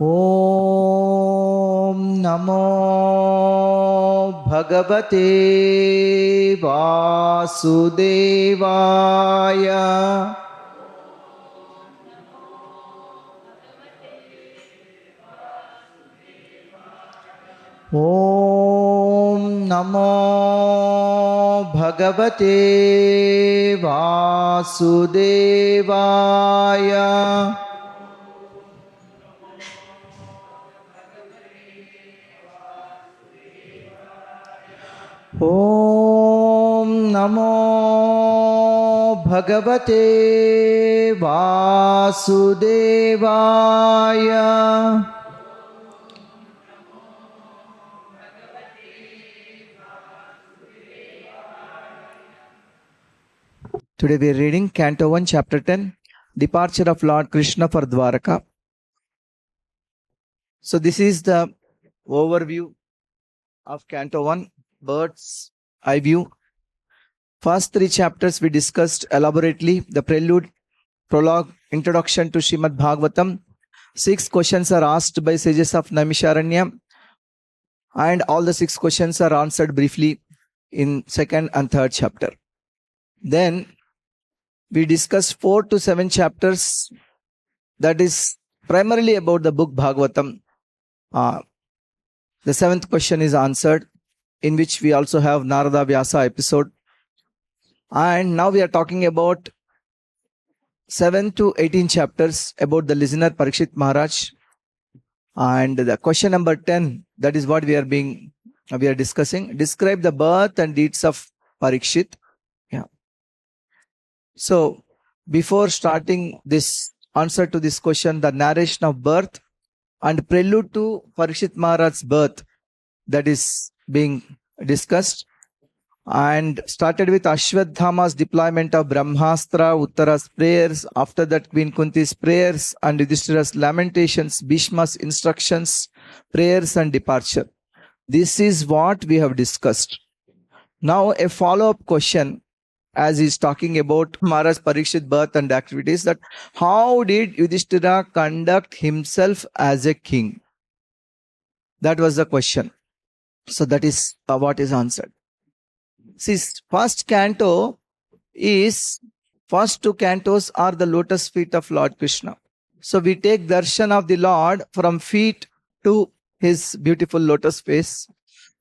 Om Namo Bhagavate Vasudevaya. Om Namo Bhagavate Vasudevaya. Om Namo Bhagavate Vasudevaya. Today we are reading Canto 1, Chapter 10, Departure of Lord Kṛṣṇa for Dvārakā. So this is the overview of Canto 1, bird's eye view. First 3 chapters we discussed elaborately, the prelude, prologue, introduction to Śrīmad Bhāgavatam. 6 questions are asked by sages of Naimisharanya, and all the 6 questions are answered briefly in 2nd and 3rd chapter. Then we discussed 4 to 7 chapters, that is primarily about the book Bhagavatam. The 7th question is answered, in which we also have Narada Vyasa episode. And now we are talking about 7 to 18 chapters about the listener Parikshit Maharaj. And the question number 10, that is what we are discussing. Describe the birth and deeds of Parikshit. So, before starting this answer to this question, the narration of birth and prelude to Parikshit Maharaj's birth, that is being discussed, and started with Ashwadhama's deployment of Brahmastra, Uttara's prayers, after that Queen Kunti's prayers and Yudhiṣṭhira's lamentations, Bhishma's instructions, prayers and departure. This is what we have discussed. Now a follow-up question, as he's talking about Maharaj Parikshit birth and activities, that how did Yudhiṣṭhira conduct himself as a king? That was the question. So that is what is answered. See, first 2 cantos are the lotus feet of Lord Kṛṣṇa. So we take darshan of the Lord from feet to his beautiful lotus face.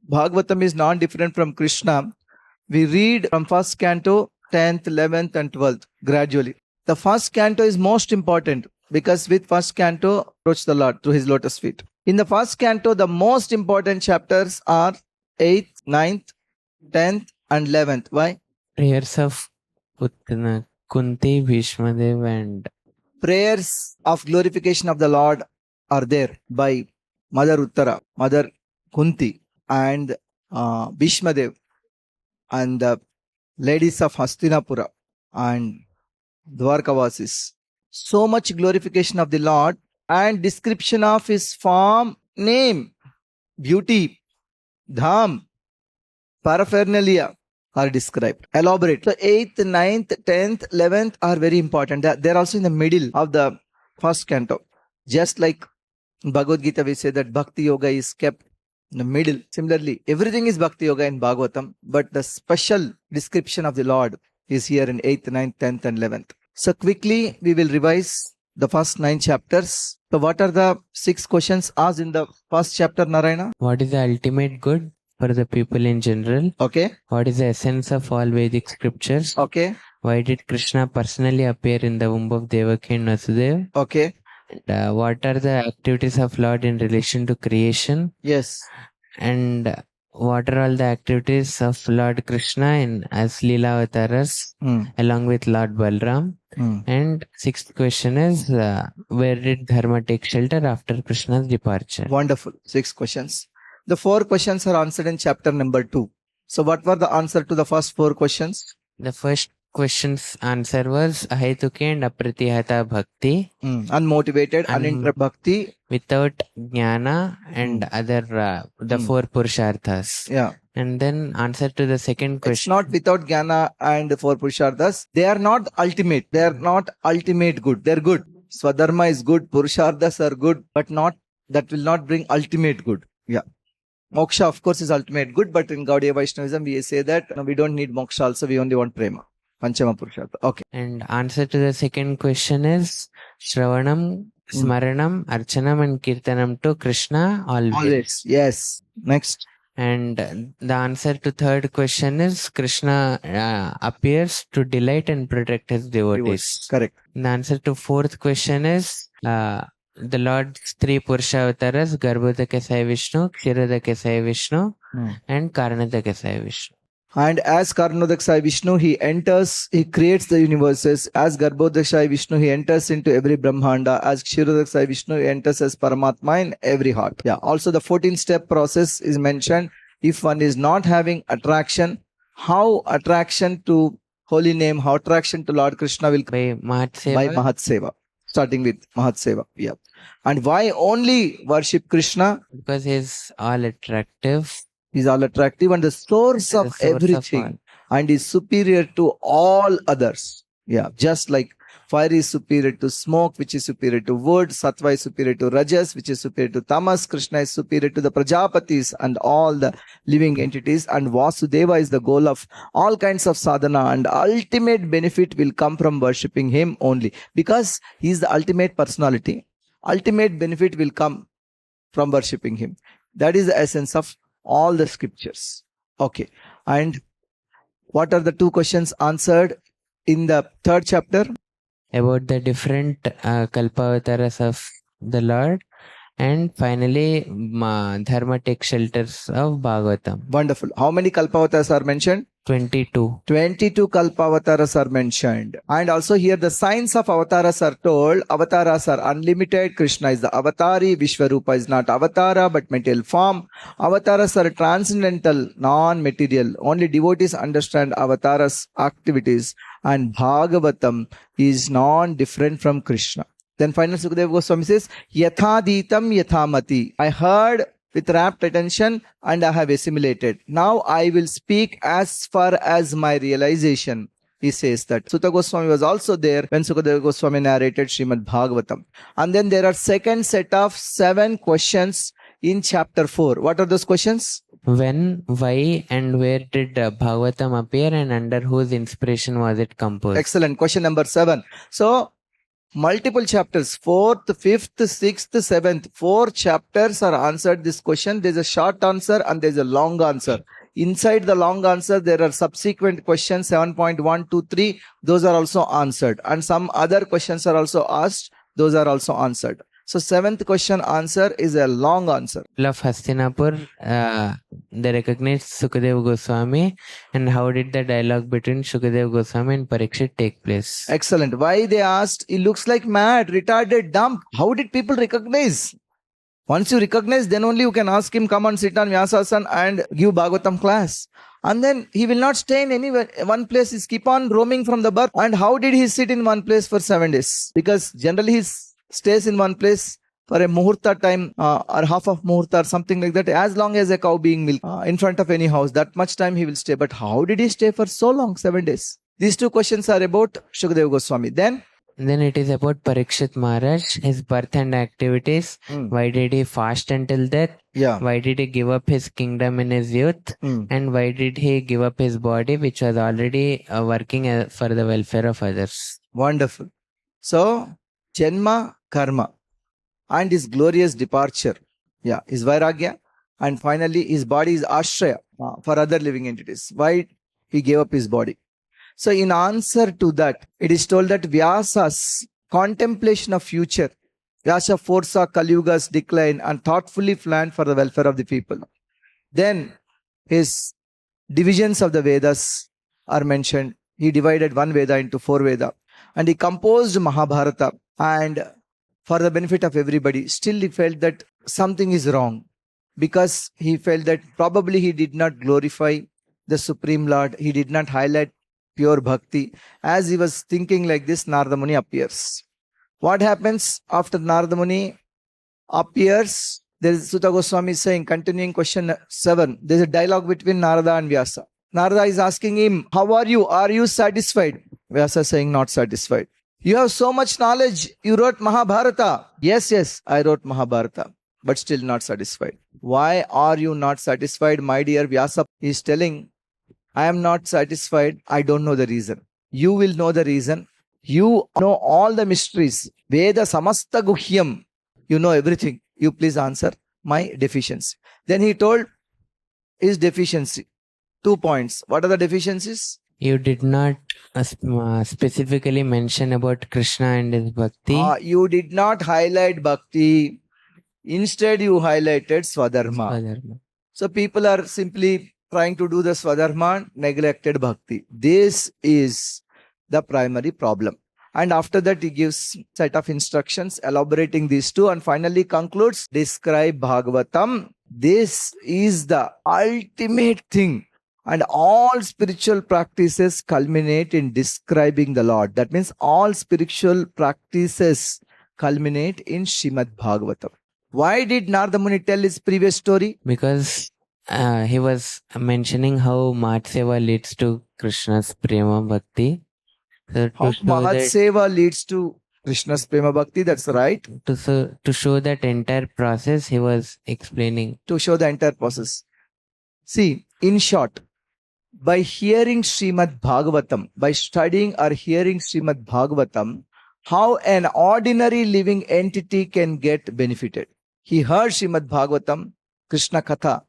Bhagavatam is non-different from Kṛṣṇa. We read from first canto, 10th, 11th and 12th gradually. The first canto is most important because with first canto, approach the Lord through his lotus feet. In the first canto, the most important chapters are 8th, 9th, 10th and 11th. Why? Prayers of Kunti, Bhīṣmadeva and prayers of glorification of the Lord are there by Mother Uttara, Mother Kunti and Bhīṣmadeva and the ladies of Hastināpura and Dvārakā. So much glorification of the Lord and description of his form, name, beauty, dham, paraphernalia are described. Elaborate. So 8th, 9th, 10th, 11th are very important. They are also in the middle of the first canto. Just like in Bhagavad Gita we say that Bhakti Yoga is kept in the middle. Similarly, everything is Bhakti Yoga in Bhagavatam, but the special description of the Lord is here in 8th, 9th, 10th and 11th. So quickly we will revise the first 9 chapters. So what are the 6 questions asked in the first chapter, Narayana? what is the ultimate good for the people in general? Okay. What is the essence of all Vedic scriptures? Okay. Why did Krishna personally appear in the womb of Devaki and Vasudeva? Okay. And, what are the activities of Lord in relation to creation? Yes. And what are all the activities of Lord Kṛṣṇa in as Leela Avataras along with Lord Balram? And 6th question is, where did dharma take shelter after Krishna's departure? Wonderful. 6 questions. The 4 questions are answered in chapter number 2. So what were the answer to the first 4 questions? The first question's answer was Ahetuke and Apratihata Bhakti. Unmotivated, uninterrupted bhakti. Without jnana and other, the 4 Purusharthas. Yeah. And then answer to the second question. It's not without jnana and 4 Purusharthas. They are not ultimate. They are not ultimate good. They are good. Swadharma is good. Purusharthas are good, but not that will not bring ultimate good. Yeah. Moksha, of course, is ultimate good, but in Gaudiya Vaishnavism, we say that we don't need moksha also, we only want prema. Panchama Purushartha. Okay. And answer to the second question is Shravanam, Smaranam, Archanam and Kirtanam to Krishna always. Always. Yes. Next. And the answer to third question is Krishna appears to delight and protect his devotees. Correct. The answer to fourth question is the Lord's three Purusha avatars, Garbhodaka Sai Vishnu, Kshirodaka Sai Vishnu and Karanodaka Sai Vishnu. And as Karanodaka Vishnu, he enters, he creates the universes. As Garbhodaka Vishnu, he enters into every Brahmanda. As Kshirodaka Vishnu, he enters as Paramatma in every heart. Yeah. Also, the 14-step process is mentioned. If one is not having attraction, how attraction to holy name, how attraction to Lord Kṛṣṇa will come? By Mahat By Seva. Mahat Seva. Starting with Mahat Seva. Yeah. And why only worship Krishna? Because he's all attractive. He's all attractive and the source of everything, and is superior to all others. Yeah, just like fire is superior to smoke, which is superior to wood, sattva is superior to rajas, which is superior to tamas, Krishna is superior to the prajapatis and all the living entities, and Vasudeva is the goal of all kinds of sadhana, and ultimate benefit will come from worshipping him only, because he is the ultimate personality. Ultimate benefit will come from worshipping him. That is the essence of all the scriptures. Okay. And what are the two questions answered in the third chapter? About the different Kalpavataras of the Lord. And finally, Dharma takes shelters of Bhagavatam. Wonderful. How many Kalpavataras are mentioned? 22. 22 Kalpavataras are mentioned. And also here the signs of avatars are told. Avatars are unlimited. Krishna is the avatari. Vishwarupa is not avatara but material form. Avatars are transcendental, non-material. Only devotees understand avatars' activities. And Bhagavatam is non-different from Krishna. Then finally Sukadeva Goswami says, Yathaditam Yathamati. I heard with rapt attention and I have assimilated. Now I will speak as far as my realization. He says that. Sūta Gosvāmī was also there when Sukadeva Goswami narrated Śrīmad Bhāgavatam. And then there are second set of 7 questions in chapter 4. What are those questions? When, why and where did Bhagavatam appear and under whose inspiration was it composed? Excellent. Question number 7. So, multiple chapters, 4th, 5th, 6th, 7th, 4 chapters are answered this question. There's a short answer and there's a long answer. Inside the long answer, there are subsequent questions, 7.1, 2, 3. Those are also answered. And some other questions are also asked. Those are also answered. So 7th question answer is a long answer. Of Hastināpura, they recognized Sukadeva Goswami, and how did the dialogue between Sukadeva Goswami and Parikshit take place? Excellent. Why they asked, he looks like mad, retarded, dumb. How did people recognize? Once you recognize, then only you can ask him, come and sit on Vyasasana and give Bhagavatam class. And then he will not stay in any one place. He keep on roaming from the birth. And how did he sit in one place for 7 days? Because generally he stays in one place for a muhurta time or half of muhurta or something like that. As long as a cow being milked in front of any house, that much time he will stay. But how did he stay for so long, 7 days? These 2 questions are about Shukadeva Goswami. Then it is about Parikshit Maharaj, his birth and activities. Why did he fast until death? Yeah. Why did he give up his kingdom in his youth? And why did he give up his body, which was already working for the welfare of others? Wonderful. So, Janma, Karma, and his glorious departure. Yeah, his Vairagya. And finally, his body is Ashraya for other living entities. Why he gave up his body? So in answer to that, it is told that Vyasa's contemplation of future, Vyasa foresaw Kali Yuga's decline and thoughtfully planned for the welfare of the people. Then his divisions of the Vedas are mentioned. He divided one Veda into 4 Veda. And he composed Mahabharata. And for the benefit of everybody, still he felt that something is wrong. Because he felt that probably he did not glorify the Supreme Lord. He did not highlight pure bhakti. As he was thinking like this, Narada Muni appears. What happens after Narada Muni appears? There is Sūta Gosvāmī saying, continuing question 7, there is a dialogue between Narada and Vyasa. Narada is asking him, how are you? Are you satisfied? Vyasa saying, not satisfied. You have so much knowledge. You wrote Mahabharata. Yes, I wrote Mahabharata. but still not satisfied. Why are you not satisfied, my dear? Vyasa is telling, I am not satisfied. I don't know the reason. You will know the reason. You know all the mysteries. Veda samasta guhyam. You know everything. You please answer my deficiency. Then he told his deficiency. 2 points. What are the deficiencies? You did not specifically mention about Krishna and his bhakti. You did not highlight bhakti. Instead, you highlighted swadharma. Swadharma. So people are simply trying to do the swadharma, neglected bhakti. This is the primary problem. And after that, he gives set of instructions elaborating these two, and finally concludes, describe Bhagavatam. This is the ultimate thing. And all spiritual practices culminate in describing the Lord. That means all spiritual practices culminate in Śrīmad Bhāgavatam. Why did Narada Muni tell his previous story? Because he was mentioning how Mahat Seva leads to Krishna's Prema Bhakti. So How Mahat Seva leads to Krishna's Prema Bhakti, that's right. To show that entire process, he was explaining. To show the entire process. See, in short, by hearing Śrīmad Bhāgavatam, by studying or hearing Śrīmad Bhāgavatam, how an ordinary living entity can get benefited. He heard Śrīmad Bhāgavatam, Krishna Katha,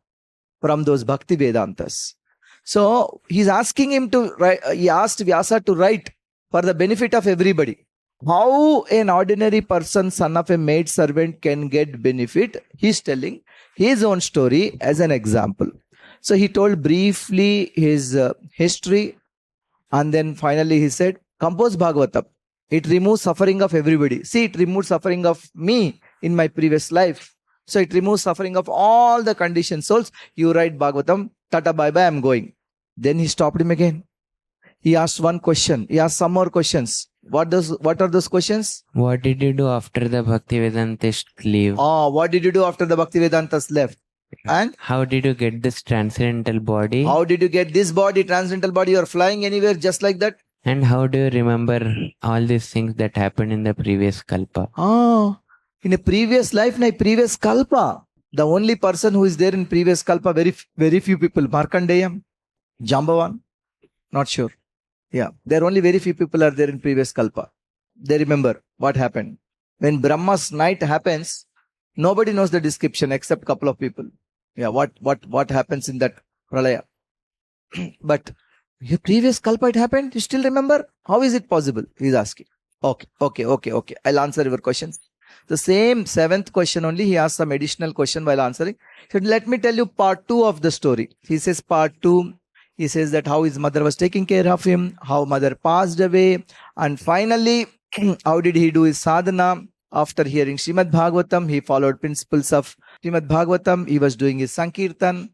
from those Bhakti Vedantas. So he's asking him to write, he asked Vyasa to write for the benefit of everybody. How an ordinary person, son of a maid servant, can get benefit? He's telling his own story as an example. So he told briefly his history, and then finally he said, compose Bhagavatam. It removes suffering of everybody. See, it removes suffering of me in my previous life. So it removes suffering of all the conditioned souls. You write Bhagavatam, tata bye bye, I'm going. Then he stopped him again. He asked one question. He asked some more questions. What are those questions? What did you do after the Bhakti Vedantist leave? What did you do after the Bhakti Vedantas left? And how did you get this transcendental body? How did you get this body, transcendental body? You are flying anywhere just like that? And how do you remember all these things that happened in the previous kalpa? In a previous life, in a previous kalpa. The only person who is there in previous kalpa, very few people. Markandeyam, Jambavan, not sure. Yeah, there are only very few people are there in previous kalpa. They remember what happened. When Brahma's night happens, nobody knows the description except couple of people. Yeah, what happens in that pralaya? But your previous kalpa it happened, you still remember? How is it possible? He's asking. Okay. I'll answer your questions. The same 7th question only, he asked some additional question while answering. He said, let me tell you part 2 of the story. He says part 2, he says that how his mother was taking care of him, how mother passed away, and finally, how did he do his sadhana? After hearing Śrīmad Bhāgavatam, he followed principles of Śrīmad Bhāgavatam. He was doing his Sankirtan,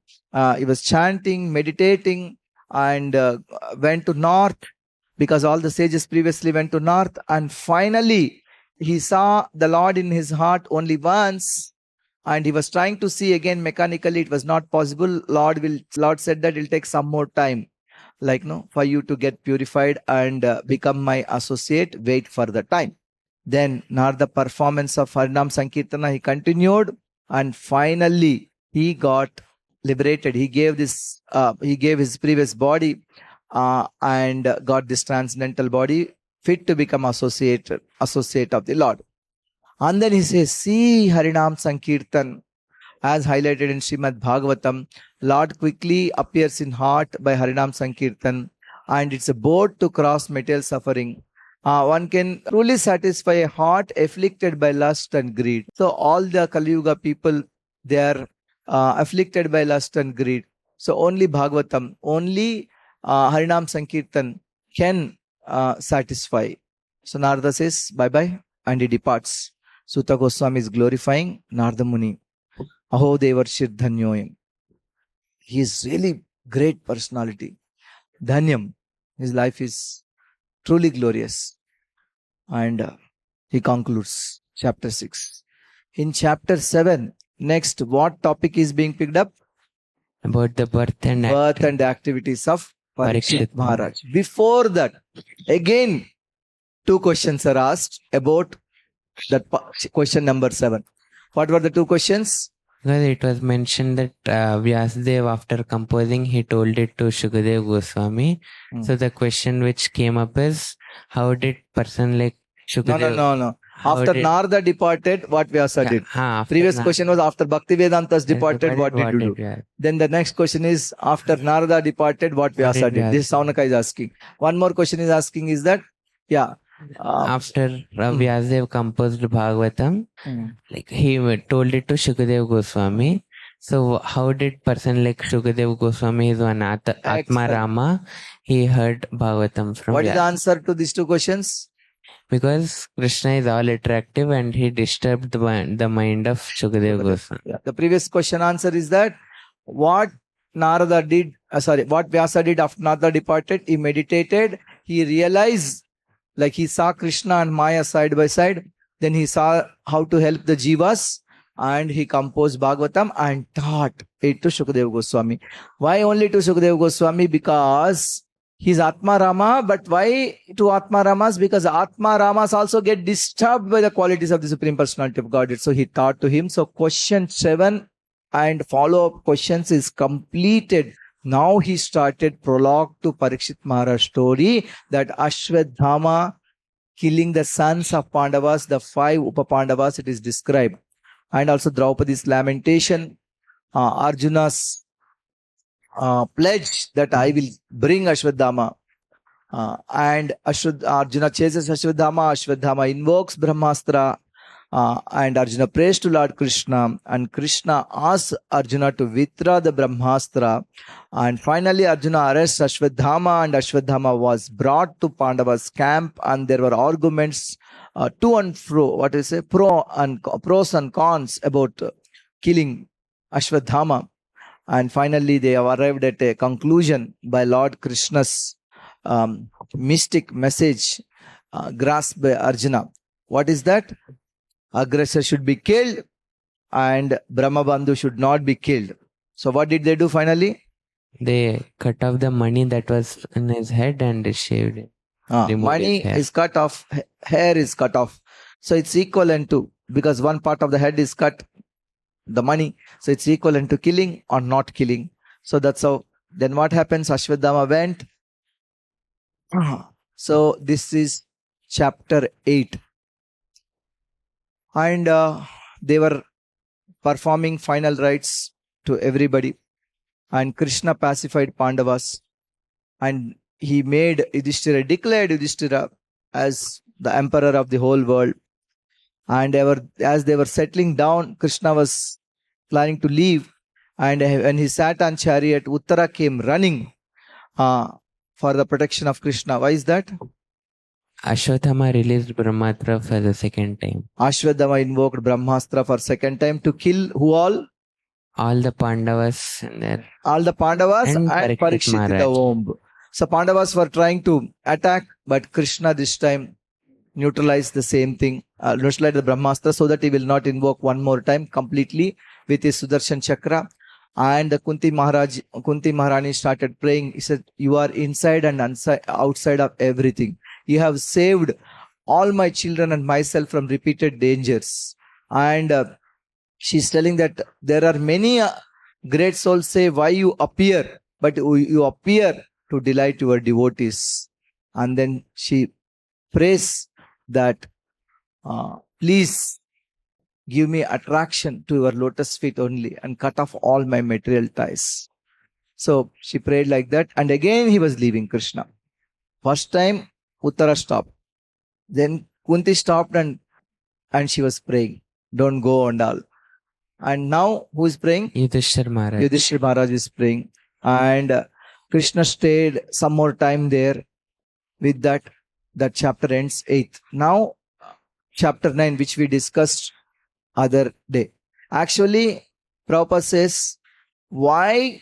he was chanting, meditating, and went to north, because all the sages previously went to north, and finally he saw the Lord in his heart only once, and he was trying to see again mechanically. It was not possible. Lord said that it'll take some more time, for you to get purified and become my associate. Wait for the time. Then Narada performance of Harinam Sankirtana, he continued, and finally he got liberated. He gave his previous body and got this transcendental body fit to become associate of the Lord. And then he says, see Harinam Sankirtan, as highlighted in Śrīmad Bhāgavatam, Lord quickly appears in heart by Harinam Sankirtan, and it's a boat to cross material suffering. One can truly satisfy a heart afflicted by lust and greed. So all the Kali Yuga people, they are afflicted by lust and greed. So only Bhagavatam, only Harinam Sankirtan can satisfy. So Narada says bye-bye and he departs. Sūta Gosvāmī is glorifying Narada Muni. Aho Devarshir Dhanyoyam. He is really great personality. Dhanyam. His life is truly glorious. And he concludes chapter 6. In chapter 7, next, what topic is being picked up? About the birth and activities of Parikshit Parikshit Maharaj. Before that, again, 2 questions are asked about that question number 7. What were the two questions? Because it was mentioned that Vyasadeva, after composing, he told it to Shukadeva Goswami. So the question which came up is, how did person like Shukadeva... No. After Narada departed, what Vyasa did? Previous question was after Bhaktivedanta's departed, what did you do? Then the next question is, after Narada departed, what Vyasa did? This Śaunaka is asking. One more question is asking is that, after Vyasadeva composed Bhagavatam, like he told it to Shukadeva Goswami. So how did person like Shukadeva Goswami is one Atma Rama, he heard Bhagavatam from What is the answer to these two questions? Because Krishna is all attractive and he disturbed the mind of Shukadeva Goswami. The previous question answer is that what Vyasa did after Narada departed, he meditated, he realized, like he saw Krishna and Maya side by side, then he saw how to help the jivas, and he composed Bhagavatam and taught it to Shukadeva Goswami. Why only to Shukadeva Goswami? Because he's Atma Rama, but why to Atma Ramas? Because Atma Ramas also get disturbed by the qualities of the Supreme Personality of Godhead. So he taught to him. So question 7 and follow-up questions is completed. Now he started prologue to Parikshit Maharaj story that Ashwadhama killing the sons of Pandavas, the 5 Upa-Pandavas, it is described. And also Draupadi's lamentation, Arjuna's pledge that I will bring Ashwadhama. And Arjuna chases Ashwadhama invokes Brahmastra, and Arjuna prays to Lord Kṛṣṇa, and Krishna asks Arjuna to withdraw the Brahmastra, and finally Arjuna arrests Ashwadhama, and Ashwadhama was brought to Pandava's camp, and there were arguments to and fro, pros and cons about killing Ashwadhama, and finally they have arrived at a conclusion by Lord Krishna's mystic message grasped by Arjuna. What is that? Aggressor should be killed and Brahmabandhu should not be killed. So what did they do finally? They cut off the money that was in his head and shaved it. Money is cut off, hair is cut off. So it's equivalent to, because one part of the head is cut, the money. So it's equivalent to killing or not killing. So that's how. Then what happens? Ashwadhama went. So this is chapter 8. And they were performing final rites to everybody. And Krishna pacified Pandavas. And he made Yudhiṣṭhira, declared Yudhiṣṭhira as the emperor of the whole world. And as they were settling down, Krishna was planning to leave. And when he sat on chariot, Uttara came running for the protection of Krishna. Why is that? Ashwadhama released Brahmastra for the second time. Ashwadhama invoked Brahmastra for second time to kill who all? All the Pandavas in there. All the Pandavas and Parikshit in the womb. So Pandavas were trying to attack, but Krishna this time neutralized the same thing, neutralized the Brahmastra so that he will not invoke one more time completely with his Sudarshan Chakra. And the Kunti Maharani started praying. He said, you are inside and outside of everything. You have saved all my children and myself from repeated dangers. And she's telling that there are many great souls say, why you appear? But you appear to delight your devotees. And then she prays that, please give me attraction to your lotus feet only and cut off all my material ties. So she prayed like that. And again he was leaving Krishna. First time Uttara stopped. Then Kunti stopped and she was praying, don't go and all. And now who is praying? Yudhiṣṭhira Maharaj. Yudhiṣṭhira Maharaj is praying. And Krishna stayed some more time there. With that chapter ends 8th. Now chapter 9, which we discussed other day. Actually, Prabhupada says, why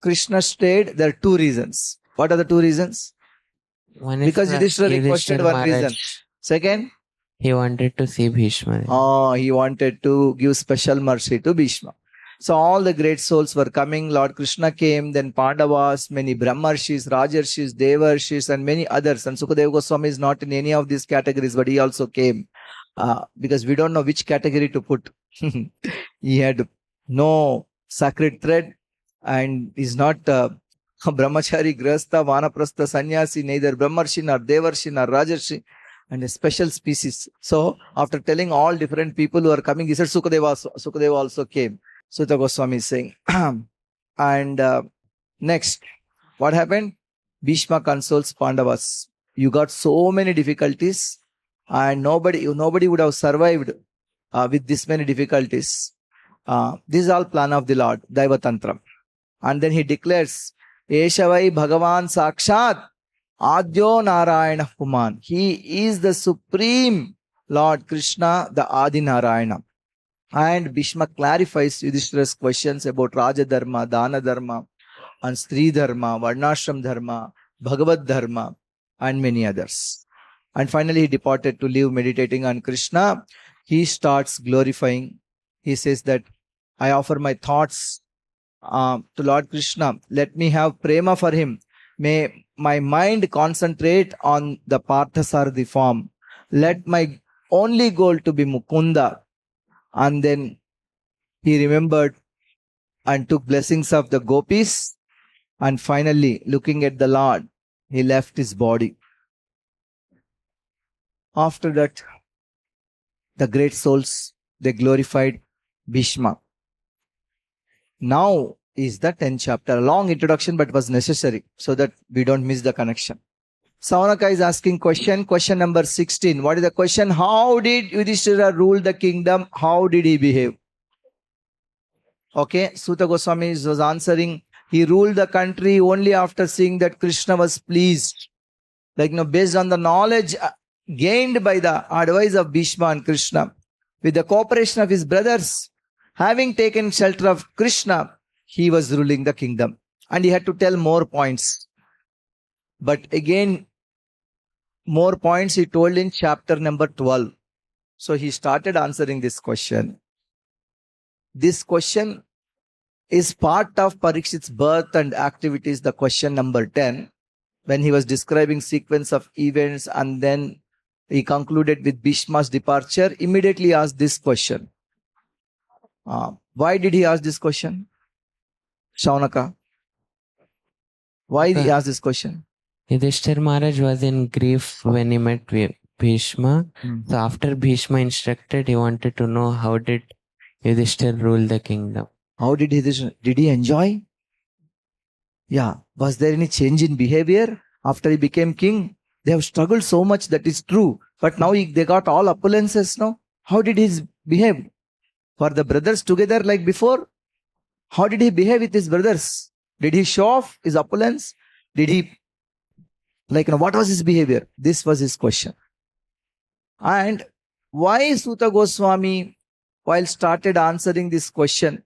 Krishna stayed? There are 2 reasons. What are the 2 reasons? One is because Yudhiṣṭhira requested one reason. Second? He wanted to see Bhīṣmadeva. He wanted to give special mercy to Bhīṣma. So all the great souls were coming. Lord Krishna came, then Pandavas, many Brahmarshis, Rajarshis, Devarshis, and many others. And Sukadeva Goswami is not in any of these categories, but he also came. Because we don't know which category to put. He had no sacred thread and is not brahmachari, grahastha, vanaprastha, sannyasi, neither brahmarshi nor devarshi nor rajarshi, and a special species. So after telling all different people who are coming, he said Sukadeva also came. Sūta Gosvāmī is saying. And next, what happened? Bhīṣma consoles Pandavas. You got so many difficulties and nobody would have survived with this many difficulties. This is all plan of the Lord, Daiva Tantra. And then he declares, Eshavai Bhagavan Sakshat Adyo Narayana Puman. He is the supreme Lord Kṛṣṇa, the Adi Narayana. And Bhīṣma clarifies Yudhiṣṭhira's questions about Raja Dharma, Dana Dharma, and Stri Dharma, Varnashram Dharma, Bhagavad Dharma, and many others. And finally, he departed to live meditating on Krishna. He starts glorifying. He says that I offer my thoughts to Lord Kṛṣṇa. Let me have prema for him. May my mind concentrate on the Parthasarathi form. Let my only goal to be Mukunda. And then he remembered and took blessings of the gopis. And finally, looking at the Lord, he left his body. After that, the great souls, they glorified Bhīṣma. Now is the 10th chapter. A long introduction, but was necessary so that we don't miss the connection. Śaunaka is asking question number 16. What is the question? How did Yudhiṣṭhira rule the kingdom? How did he behave? Okay, Sūta Gosvāmī was answering, he ruled the country only after seeing that Krishna was pleased. Based on the knowledge gained by the advice of Bhīṣma and Krishna, with the cooperation of his brothers, having taken shelter of Krishna, he was ruling the kingdom. And he had to tell more points. But again, more points he told in chapter number 12. So he started answering this question. This question is part of Parikshit's birth and activities, the question number 10, when he was describing sequence of events, and then he concluded with Bhīṣma's departure, immediately asked this question. Why did he ask this question? Śaunaka. Why did he ask this question? Yudhiṣṭhira Maharaj was in grief when he met Bhīṣma. So after Bhīṣma instructed, he wanted to know how did Yudhiṣṭhira rule the kingdom. How did he enjoy? Yeah. Was there any change in behavior after he became king? They have struggled so much, that is true. But now they got all opulences now. How did he behave? Were the brothers together like before? How did he behave with his brothers? Did he show off his opulence? Did he, what was his behavior? This was his question. And why Sūta Gosvāmī, while started answering this question,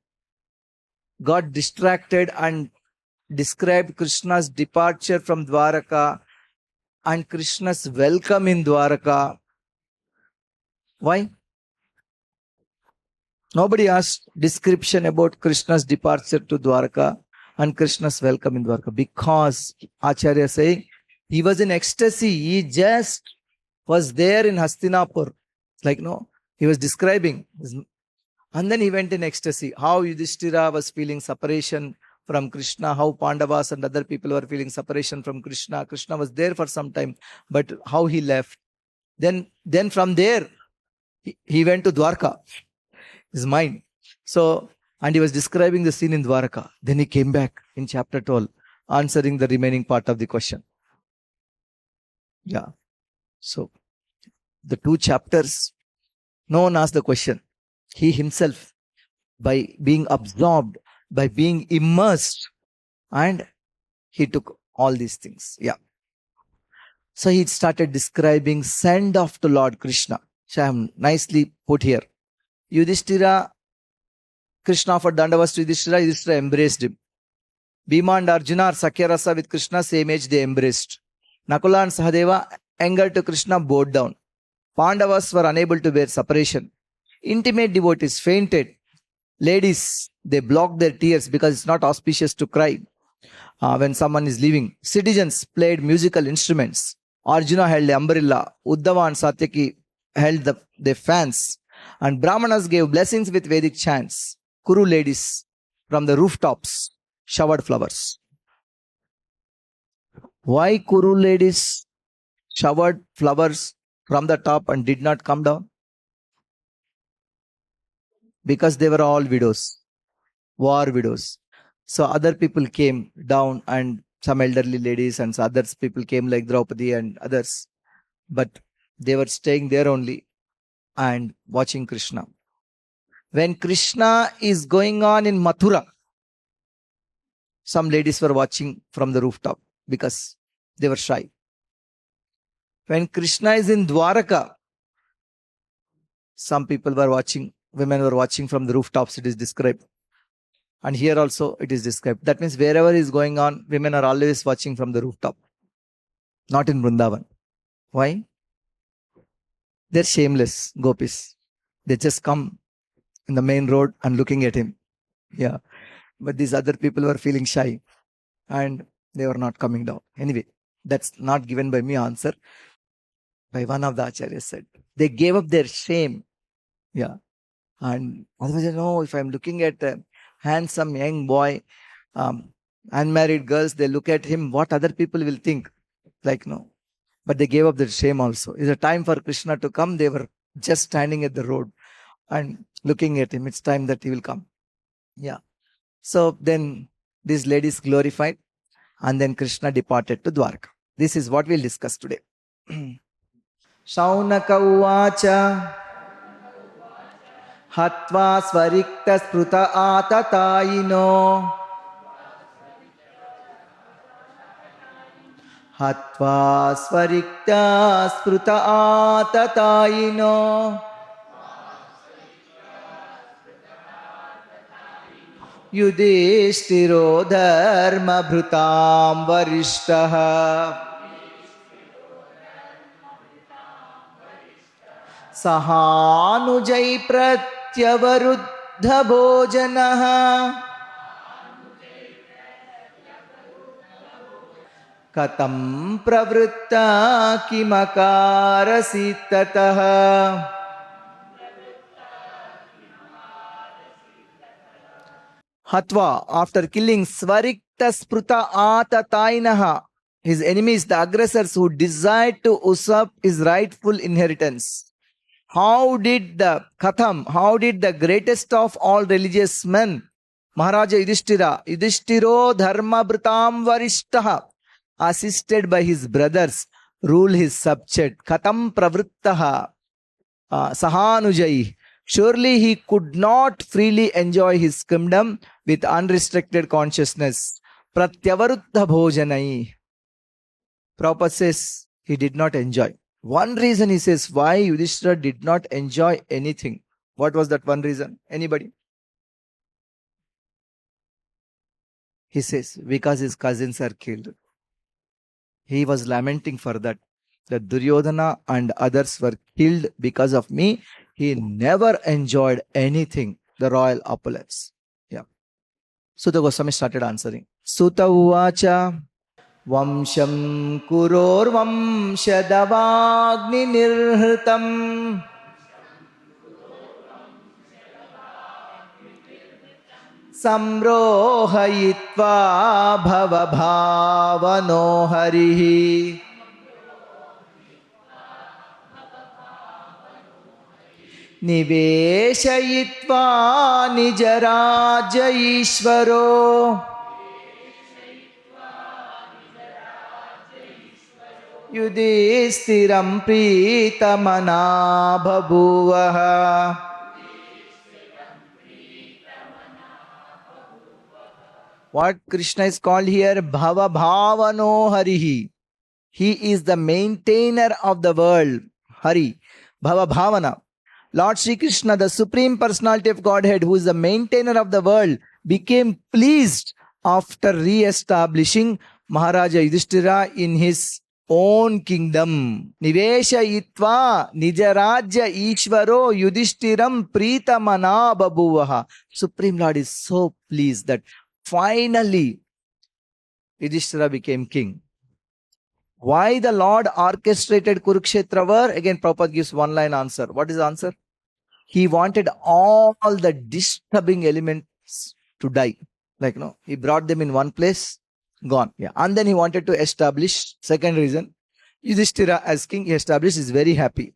got distracted and described Krishna's departure from Dvārakā and Krishna's welcome in Dvārakā? Why? Nobody asked description about Krishna's departure to Dvārakā and Krishna's welcome in Dvārakā, because Acharya saying he was in ecstasy. He just was there in Hastināpura. He was describing. And then he went in ecstasy. How Yudhiṣṭhira was feeling separation from Krishna, how Pandavas and other people were feeling separation from Krishna. Krishna was there for some time, but how he left. Then from there, he went to Dvārakā, his mind. So, and he was describing the scene in Dvārakā. Then he came back in chapter 12, answering the remaining part of the question. Yeah. So, the 2 chapters, no one asked the question. He himself, by being absorbed, by being immersed, and he took all these things. Yeah. So he started describing send off to Lord Kṛṣṇa. So I have nicely put here. Yudhiṣṭhira, Krishna offered Dandavas to Yudhiṣṭhira. Yudhiṣṭhira embraced him. Bhima and Arjuna are Sakya Rasa with Krishna, same age they embraced. Nakula and Sahadeva, anger to Krishna, bowed down. Pandavas were unable to bear separation. Intimate devotees fainted. Ladies, they blocked their tears because it's not auspicious to cry when someone is leaving. Citizens played musical instruments. Arjuna held the umbrella. Uddhava and Satyaki held their fans. And Brahmanas gave blessings with Vedic chants. Kuru ladies from the rooftops showered flowers. Why Kuru ladies showered flowers from the top and did not come down? Because they were all widows, war widows. So other people came down, and some elderly ladies and others people came like Draupadi and others. But they were staying there only and watching Krishna. When Krishna is going on in Mathura, some ladies were watching from the rooftop because they were shy. When Krishna is in Dvārakā, some people were watching, women were watching from the rooftops, it is described. And here also it is described. That means wherever is going on, women are always watching from the rooftop. Not in Vrindavan. Why? They're shameless gopis. They just come in the main road and looking at him. Yeah. But these other people were feeling shy and they were not coming down. Anyway, that's not given by me answer. By one of the acharyas said. They gave up their shame. Yeah. And otherwise, if I'm looking at a handsome young boy, unmarried girls, they look at him, what other people will think? Like, no. But they gave up their shame also. It's a time for Krishna to come. They were just standing at the road and looking at him. It's time that he will come. Yeah. So then these ladies glorified, and then Krishna departed to Dvārakā. This is what we'll discuss today. Śaunaka uvacha hatva svarikta spruta atatayino hatva svarikta spruta atatayino Yudhiṣṭhiro dharma bhrutam varishtaha Sahanujai pratyavarudha bhojanaha Katam pravritta kimakarasi tataha Hatva, after killing Svarikta Spruta Atatainaha, his enemies, the aggressors who desired to usurp his rightful inheritance. How did the greatest of all religious men, Mahārāja Yudhiṣṭhira, Yudhiṣṭhiro dharma bhrutam varishtaha, assisted by his brothers, rule his subject. Katam pravrittaha sahanujai. Surely he could not freely enjoy his kingdom with unrestricted consciousness. Pratyavarudha bhojanai. Prabhupada says he did not enjoy. One reason he says why Yudhiṣṭhira did not enjoy anything. What was that one reason? Anybody? He says because his cousins are killed. He was lamenting for that. That Duryodhana and others were killed because of me. He never enjoyed anything, the royal opulence. Yeah. Sūta Gosvāmī started answering. Sūta uvacha Vamsham kuror vamshadavagni nirhritam Samrohayitva bhava bhavano harihi Niveshayitva nijaraja ishvaro Yudhiṣṭhiram pritamana bhabuvaha. What Krishna is called here? Bhava bhavano harihi. He is the maintainer of the world. Hari. Bhava bhavana. Lord Śrī Kṛṣṇa, the Supreme Personality of Godhead, who is the maintainer of the world, became pleased after re-establishing Mahārāja Yudhiṣṭhira in his own kingdom. Niveshayitva nijarajya ishvaro Yudhiṣṭhiram pritamana babuvaha. Supreme Lord is so pleased that finally Yudhiṣṭhira became king. Why the Lord orchestrated Kurukṣetra war? Again, Prabhupada gives one line answer. What is the answer? he wanted all the disturbing elements to die. Like, no, he brought them in one place, gone. Yeah. And then he wanted to establish, second reason, Yudhiṣṭhira as king, he established, is very happy.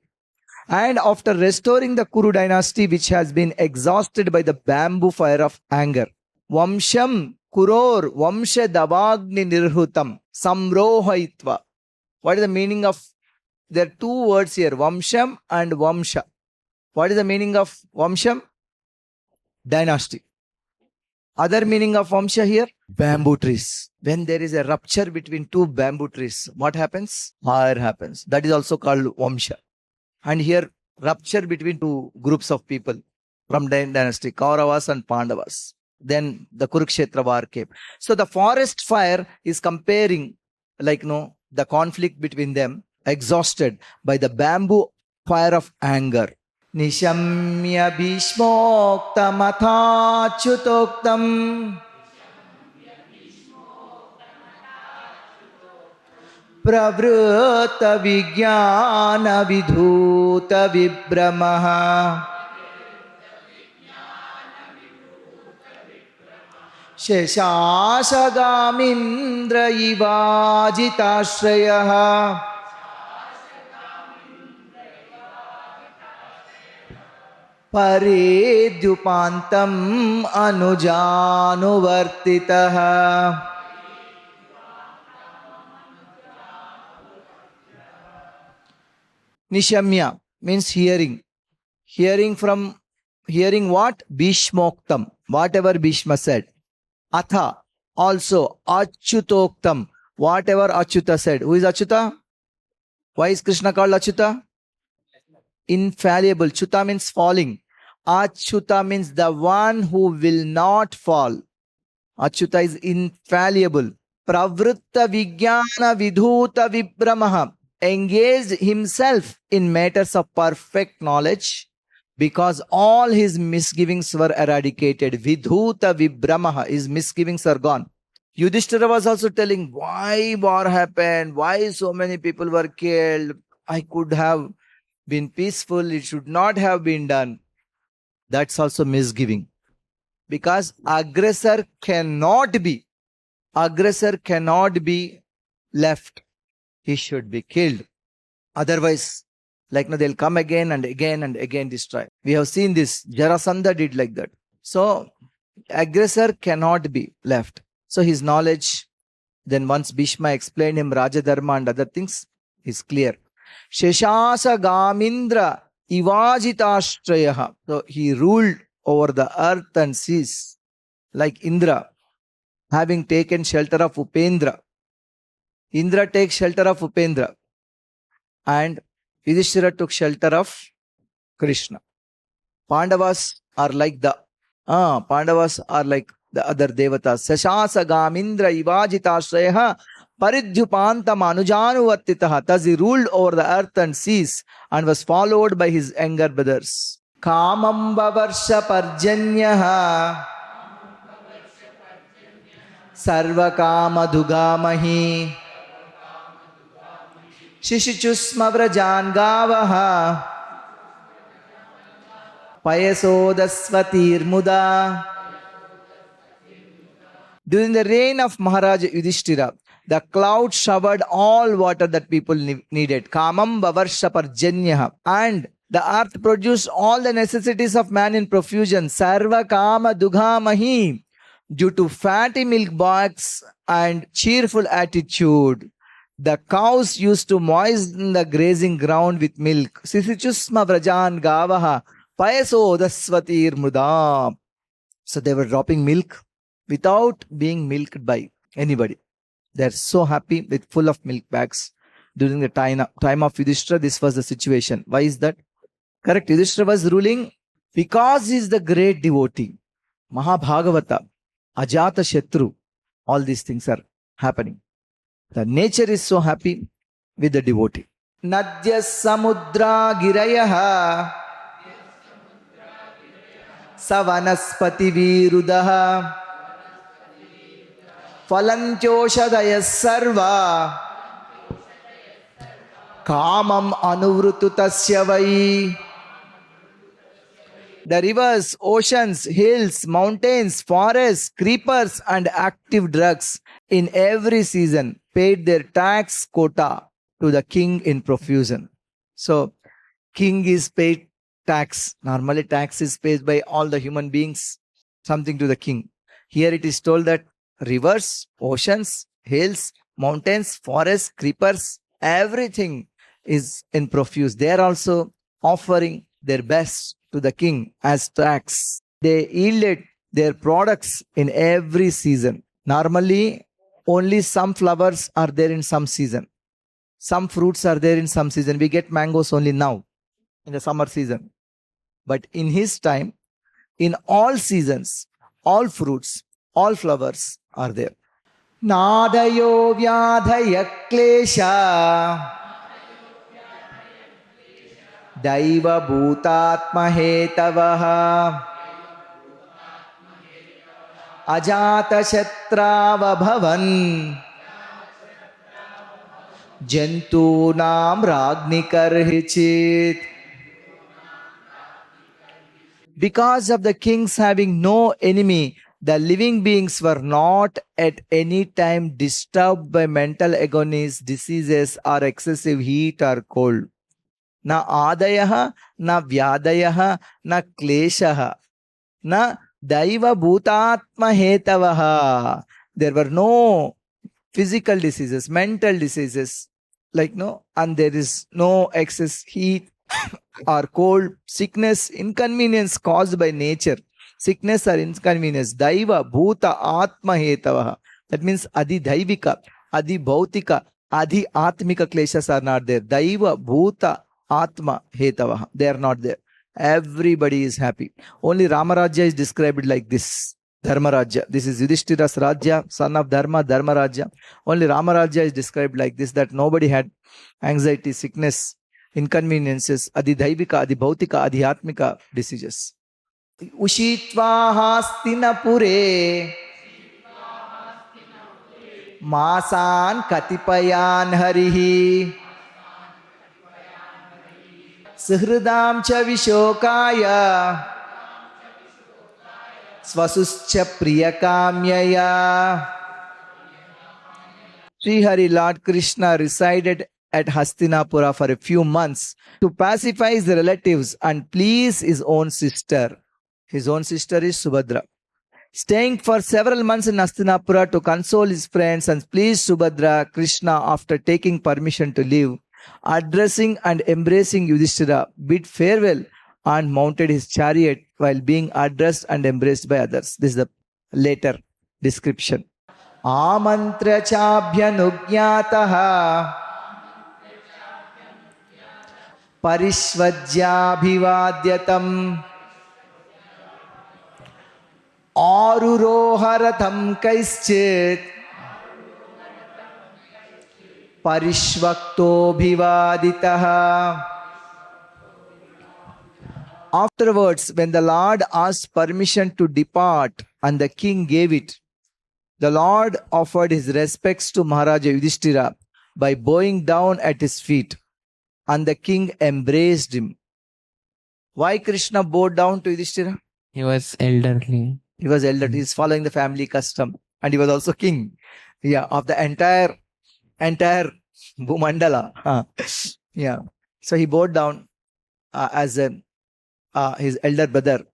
And after restoring the Kuru dynasty, which has been exhausted by the bamboo fire of anger, Vamsham Kuror Vamsha Davagni Nirhutam Samrohaitva. What is the meaning of, there are two words here, Vamsham and Vamsha. What is the meaning of Vamsham? Dynasty. Other meaning of Vamsha here? Bamboo trees. When there is a rupture between two bamboo trees, what happens? Fire happens. That is also called Vamsha. And here, rupture between two groups of people from dynasty, Kauravas and Pandavas. Then the Kurukṣetra war came. So the forest fire is comparing, like, no, the conflict between them, exhausted by the bamboo fire of anger. Nishamya Bhīṣmoktam Athāchyutoktam Pravruta Vijnana Vidhuta Vibramaha Sheshasagamindra Ivajitashrayah Paredyupantam Anujanuvartitaha. Nishamya means hearing. Hearing what? Bhīṣmoktam. Whatever Bhīṣma said. Atha. Also. Achyutoktam. Whatever Achyuta said. Who is Achyuta? Why is Krishna called Achyuta? Infallible. Chuta means falling. Achyuta means the one who will not fall. Achyuta is infallible. Pravritta Vijnana Vidhuta Vibramaha. Engaged himself in matters of perfect knowledge because all his misgivings were eradicated. Vidhuta Vibramaha, his misgivings are gone. Yudhiṣṭhira was also telling why war happened, why so many people were killed. I could have been peaceful, it should not have been done. That's also misgiving. Because aggressor cannot be left. He should be killed. Otherwise, like, no, they'll come again and again and again destroy. We have seen this. Jarasandha did like that. So, aggressor cannot be left. So, his knowledge, then once Bhīṣma explained him Raja Dharma and other things, is clear. Sheshasa Gamindra Ivajitashrayah. So, he ruled over the earth and seas like Indra, having taken shelter of Upendra. Indra takes shelter of Upendra and Yudhiṣṭhira took shelter of Krishna. Pandavas are like the other devatas. Sashasa Gamindra Ivajitashrayah Paridhyupantam Anujanuvartitaha. Thus he ruled over the earth and seas and was followed by his younger brothers. Kamambavarsha Parjanyaha Sarvakama Dhugamahi Shishichusma Vrajan Gavaha Payasodasvatir Muda. During the reign of Mahārāja Yudhiṣṭhira, the cloud showered all water that people needed. Kamam Bavarsha Parjanyaha. And the earth produced all the necessities of man in profusion. Sarva Kama Dhugamahi. Due to fatty milk bags and cheerful attitude, the cows used to moisten the grazing ground with milk. Sisichusma Vrajan Gavaha Payasodasvatir Muda. So they were dropping milk without being milked by anybody. They are so happy with full of milk bags. During the time of Yudhiṣṭhira, this was the situation. Why is that? Correct. Yudhiṣṭhira was ruling because he is the great devotee. Mahabhagavata, Ajata Shatru. All these things are happening. The nature is so happy with the devotee. Nadya Samudra Girayaha Savanaspati Virudaha Falanchoshadaya Sarva Kamam Anuvrutu Tasya Vai The rivers, oceans, hills, mountains, forests, creepers, and active drugs in every season paid their tax quota to the king in profusion. So, king is paid tax. Normally, tax is paid by all the human beings, something to the king. Here it is told that rivers, oceans, hills, mountains, forests, creepers, everything is in profuse. They are also offering their best to the king as tax. They yielded their products in every season. Normally, only some flowers are there in some season. Some fruits are there in some season. We get mangoes only now in the summer season. But in his time, in all seasons, all fruits, all flowers are there. Nadayo vyadhaya klesha Daiva bhutatma hetavaha Ajata shatrava bhavan Jantunam ragnikarhichit. Because of the kings having no enemy, the living beings were not at any time disturbed by mental agonies, diseases, or excessive heat or cold. Na adayaha, na vyadayaha, na kleshaha, na daiva bhutatma hetavaha. There were no physical diseases, mental diseases, and there is no excess heat or cold, sickness, inconvenience caused by nature. Sickness or inconvenience. Daiva, bhuta, atma hetavaha. That means adi daivika, adi bhautika, adi atmika kleshas are not there. Daiva, bhuta, atma hetavaha. They are not there. Everybody is happy. Only Ramarajya is described like this. Dharmarajya. This is Yudhiṣṭhira's Rajya, son of Dharma, Dharmarajya. Only Ramarajya is described like this, that nobody had anxiety, sickness, inconveniences, adi daivika, adi bhautika, adi atmika diseases. Ushitva Hastinapure Masan Katipayan Harihi Suhridam cha Vishokaya Svasuscha Priyakamyaya. Sri Hari Lord Kṛṣṇa resided at Hastināpura for a few months to pacify his relatives and please his own sister. His own sister is Subhadra. Staying for several months in Hastināpura to console his friends and please Subhadra, Krishna, after taking permission to leave, addressing and embracing Yudhiṣṭhira, bid farewell and mounted his chariot while being addressed and embraced by others. This is the later description. Amantra chabhyanugyataha parishvajyabhivadyatam aruroharatham kaischit parishvaktobhivaditaha. Afterwards, when the Lord asked permission to depart and the king gave it, the Lord offered his respects to Mahārāja Yudhiṣṭhira by bowing down at his feet, and the king embraced him. Why Krishna bowed down to Yudhiṣṭhira? He was elderly. He was elder. He is following the family custom, and he was also king. Of the entire Bhumandala. So he bowed down as his elder brother.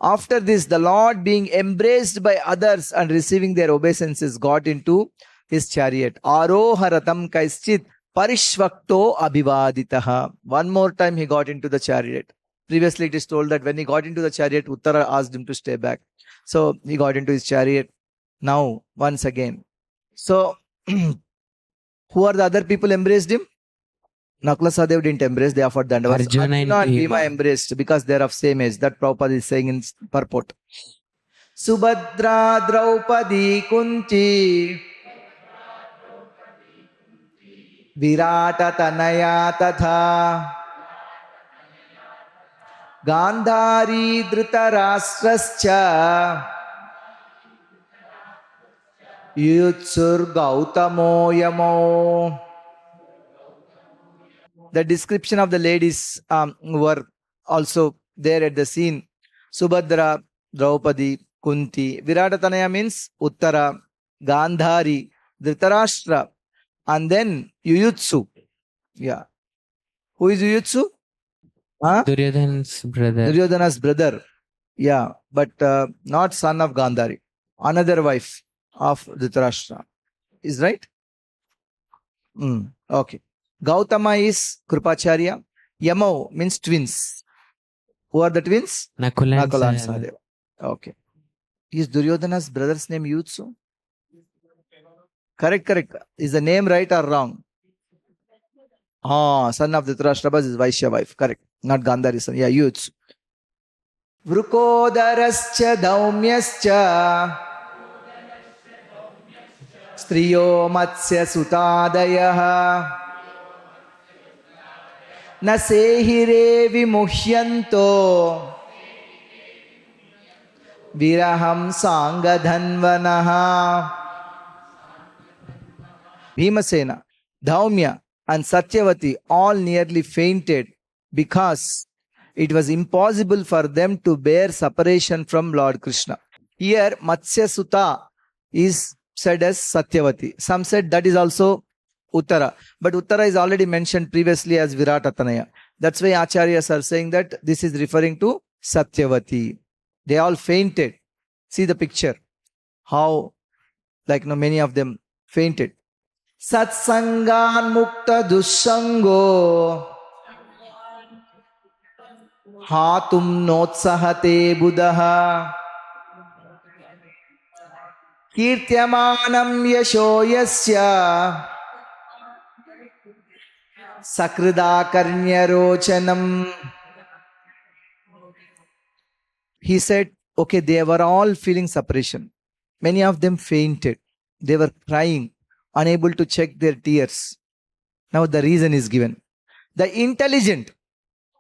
After this, the Lord, being embraced by others and receiving their obeisances, got into his chariot. Aroharatam kaischit parishvakto abhivaditaha. One more time he got into the chariot. Previously it is told that when he got into the chariot, Uttara asked him to stay back. So he got into his chariot. Now, once again. So, who are the other people embraced him? Nakula Sahadev didn't embrace, they offered Dandavats. Arjuna and Bhima embraced because they are of same age. That Prabhupada is saying in purport. Subhadra Draupadi Kunti Virata Tanaya Tatha Gandhari Dhritarashtrascha Yutsur Gautamo Yamo. The description of the ladies who were also there at the scene Subhadra, Draupadi, Kunti. Viratatanaya means Uttara, Gandhari, Dhritarashtra, and then Yuyutsu. Yeah. Who is Yuyutsu? Huh? Duryodhana's brother. Duryodhana's brother. Yeah, but not son of Gandhari. Another wife of Dhritarashtra. Is right? Okay. Gautama is Krupacharya. Yamo means twins. Who are the twins? Nakula Nakula and Sahadeva. Sahadeva. Okay. Is Duryodhana's brother's name Yutsu? Correct. Is the name right or wrong? Son of Dhritarashtra is Vaishya wife. Correct. Not Gandhari's son. Yeah, Yutsu. Vrukodarascha Daumyascha Striyo Matsya Sutadayaha Na Sehire Vimuhyanto Viraham Sangadhanvanaha. Bhimasena, Dhaumya and Satyavati all nearly fainted because it was impossible for them to bear separation from Lord Kṛṣṇa. Here Matsya Suta is said as Satyavati. Some said that is also Uttara. But Uttara is already mentioned previously as Viratatanaya. That's why Acharyas are saying that this is referring to Satyavati. They all fainted. See the picture. How, many of them fainted. Satsangan mukta dussango hatum notsahate buddha kirtyamanam yasho yasya sakrida karnyarochanam. He said, okay, they were all feeling separation. Many of them fainted. They were crying, unable to check their tears. Now the reason is given. The intelligent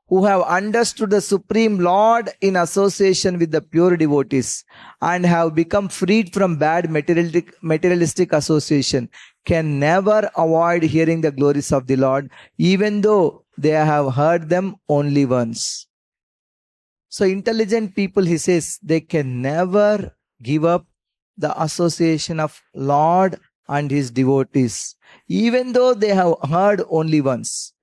who have understood the Supreme Lord in association with the pure devotees and have become freed from bad materialistic association can never avoid hearing the glories of the Lord, even though they have heard them only once. So intelligent people, he says, they can never give up the association of Lord and his devotees, even though they have heard only once.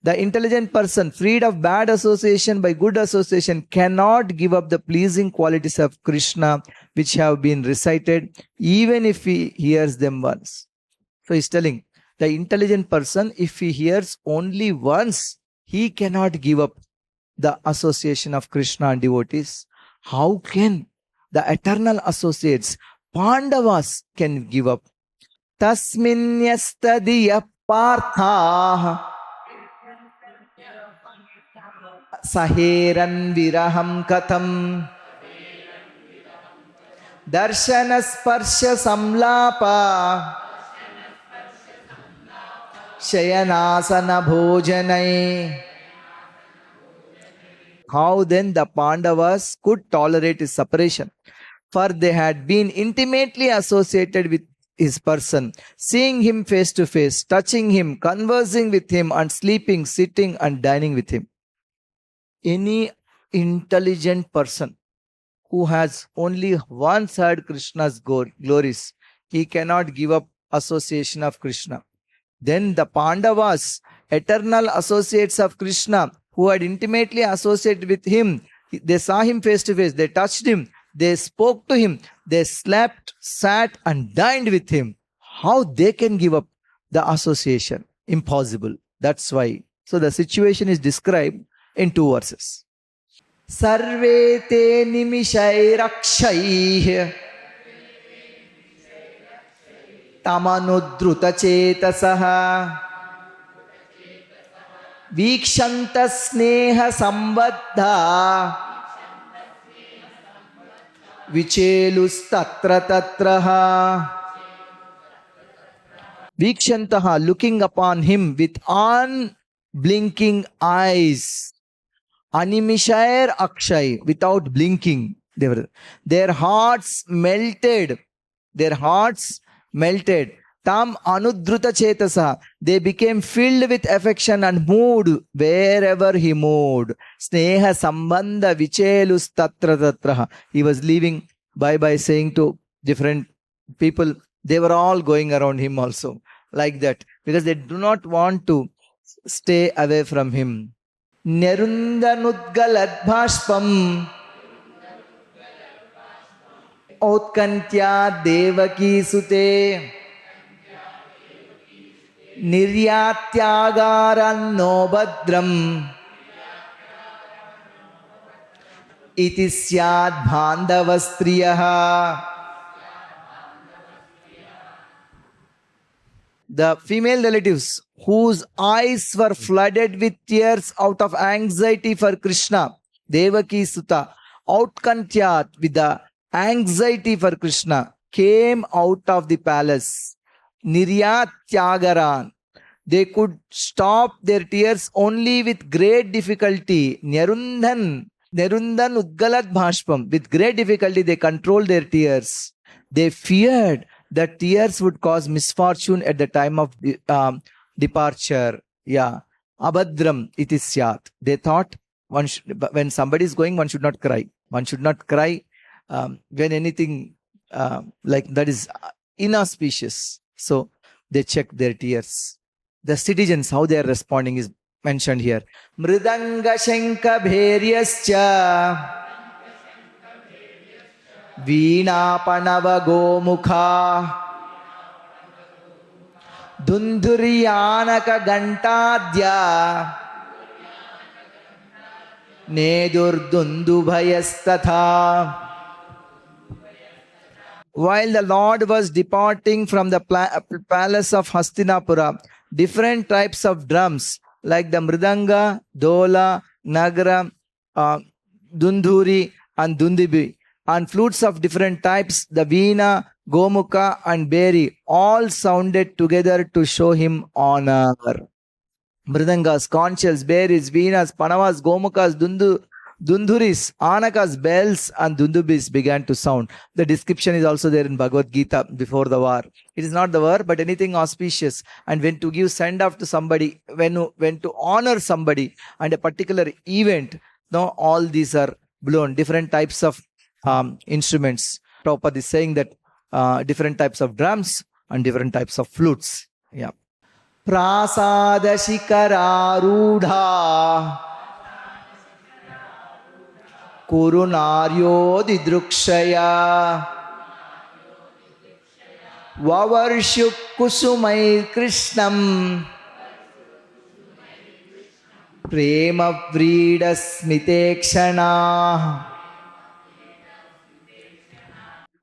The intelligent person, freed of bad association by good association, cannot give up the pleasing qualities of Kṛṣṇa which have been recited, even if he hears them once. So he's telling, the intelligent person, if he hears only once, he cannot give up the association of Kṛṣṇa and devotees. How can the eternal associates, Pandavas, can give up? Tasminyastadiya partha saheran viraham katham darshana sparsha samlapa shayanasana bhojanai. How then the Pandavas could tolerate his separation? For they had been intimately associated with his person, seeing him face to face, touching him, conversing with him, and sleeping, sitting, and dining with him. Any intelligent person who has only once heard Krishna's glories, he cannot give up association of Kṛṣṇa. Then the Pandavas, eternal associates of Kṛṣṇa, who had intimately associated with him, they saw him face to face, they touched him, they spoke to him, they slept, sat, and dined with him. How they can give up the association? Impossible. That's why. So the situation is described in 2 verses. Sarve te nimishairakshai tamanudruta chetasaha Vikshanta sneha sambaddha vichelus tatra tatraha. Vikshantaha, looking upon him with unblinking eyes. Animishair akshay, without blinking. Their hearts melted. Their hearts melted. tam anudruta chetasa. They became filled with affection and moved wherever he moved. Sneha sambandha vichelus tatra tatraha. He was leaving bye saying to different people. They were all going around him also like that because they do not want to stay away from him. Nerundanudgalad bhashpam Otkantya devaki sute Niryatyagaran nobadram Iti syad bhandavastriyaha. The female relatives whose eyes were flooded with tears out of anxiety for Krishna, Devaki Sutta, outkantyat with the anxiety for Krishna, came out of the palace. Niryatyagaran. They could stop their tears only with great difficulty. Nerundan udgalat bhashpam. With great difficulty they controlled their tears. They feared that tears would cause misfortune at the time of departure. Yeah. Abhadram iti syat. They thought when somebody is going, one should not cry. One should not cry when anything like that is inauspicious. So they check their tears. The citizens, how they are responding is mentioned here. Mridanga shanka bheryascha Veena panava gomukha Dunduryanaka gantadya Nedur dundubhayastatha. While the Lord was departing from the palace of Hastināpura, different types of drums like the mridanga, dola, nagara, dunduri and dundibi, and flutes of different types, the veena, gomukha and beri, all sounded together to show him honor. Mridangas, conchs, beris, veenas, panavas, gomukas, dunduris, anakas, bells and dundubis began to sound. The description is also there in Bhagavad Gita before the war. It is not the war, but anything auspicious. And when to give send off to somebody, when to honor somebody and a particular event, now all these are blown. Different types of instruments. Prabhupada is saying that different types of drums and different types of flutes. Yeah. Prasada shikararudha Kurunaryo didrukshaya Vavarshuk kusumai Krishnam Prema vrida smitekshana.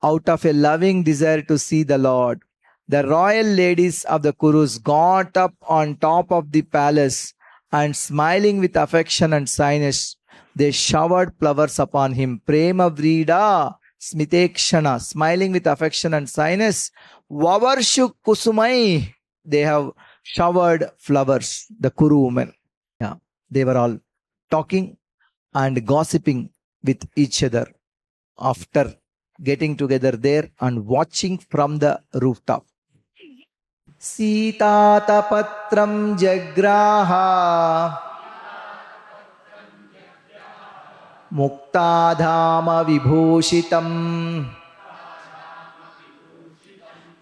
Out of a loving desire to see the Lord, the royal ladies of the Kurus got up on top of the palace and smiling with affection and shyness, they showered flowers upon him. Prema vrida smitekshana, smiling with affection and shyness. Vavarshuk kusumai, they have showered flowers, the Kuru women. Yeah, they were all talking and gossiping with each other after getting together there and watching from the rooftop. Sītāta patram jagraha Muktādhāma vibhūshitam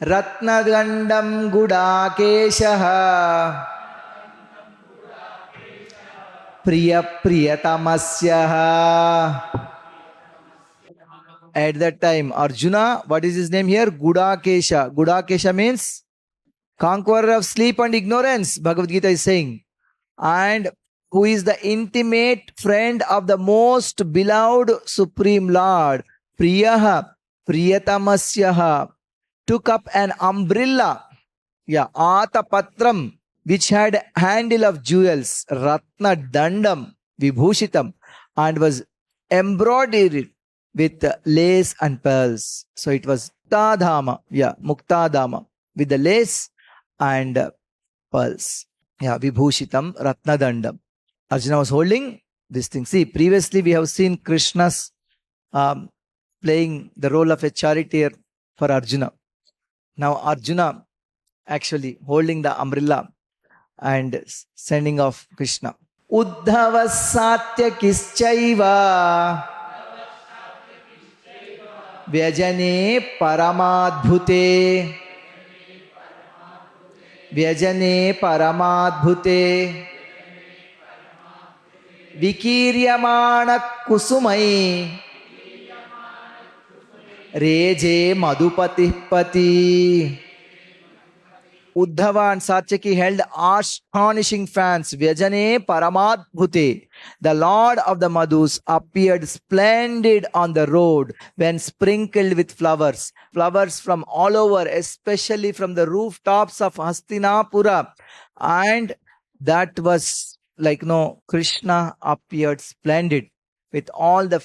Ratnagandam gudākeshaha Priyatamasyaha. At that time, Arjuna, what is his name here? Gudakesha. Gudakesha means conqueror of sleep and ignorance, Bhagavad Gita is saying. And who is the intimate friend of the most beloved Supreme Lord. Priyaha, Priyatamasyaha, took up an umbrella, Ata Patram, which had handle of jewels, Ratna Dandam, Vibhushitam, and was embroidered with lace and pearls. So it was Muktādhāma, Muktādhāma, with the lace and pearls. Vibhushitam, Ratna Dandam. Arjuna was holding this thing. See, previously we have seen Krishna's playing the role of a charioteer for Arjuna. Now Arjuna actually holding the umbrella and sending off Krishna. Uddhava Satyakishchaiva Vyajane Paramadbhute Vyajane Paramadbhute Vikiryamana Kusumai Reje Madhupatipati. Uddhava and Satyaki held astonishing fans. Vyajane Paramadbhute. The Lord of the Madhus appeared splendid on the road when sprinkled with flowers. Flowers from all over, especially from the rooftops of Hastināpura. And that was like, Krishna appeared splendid with all the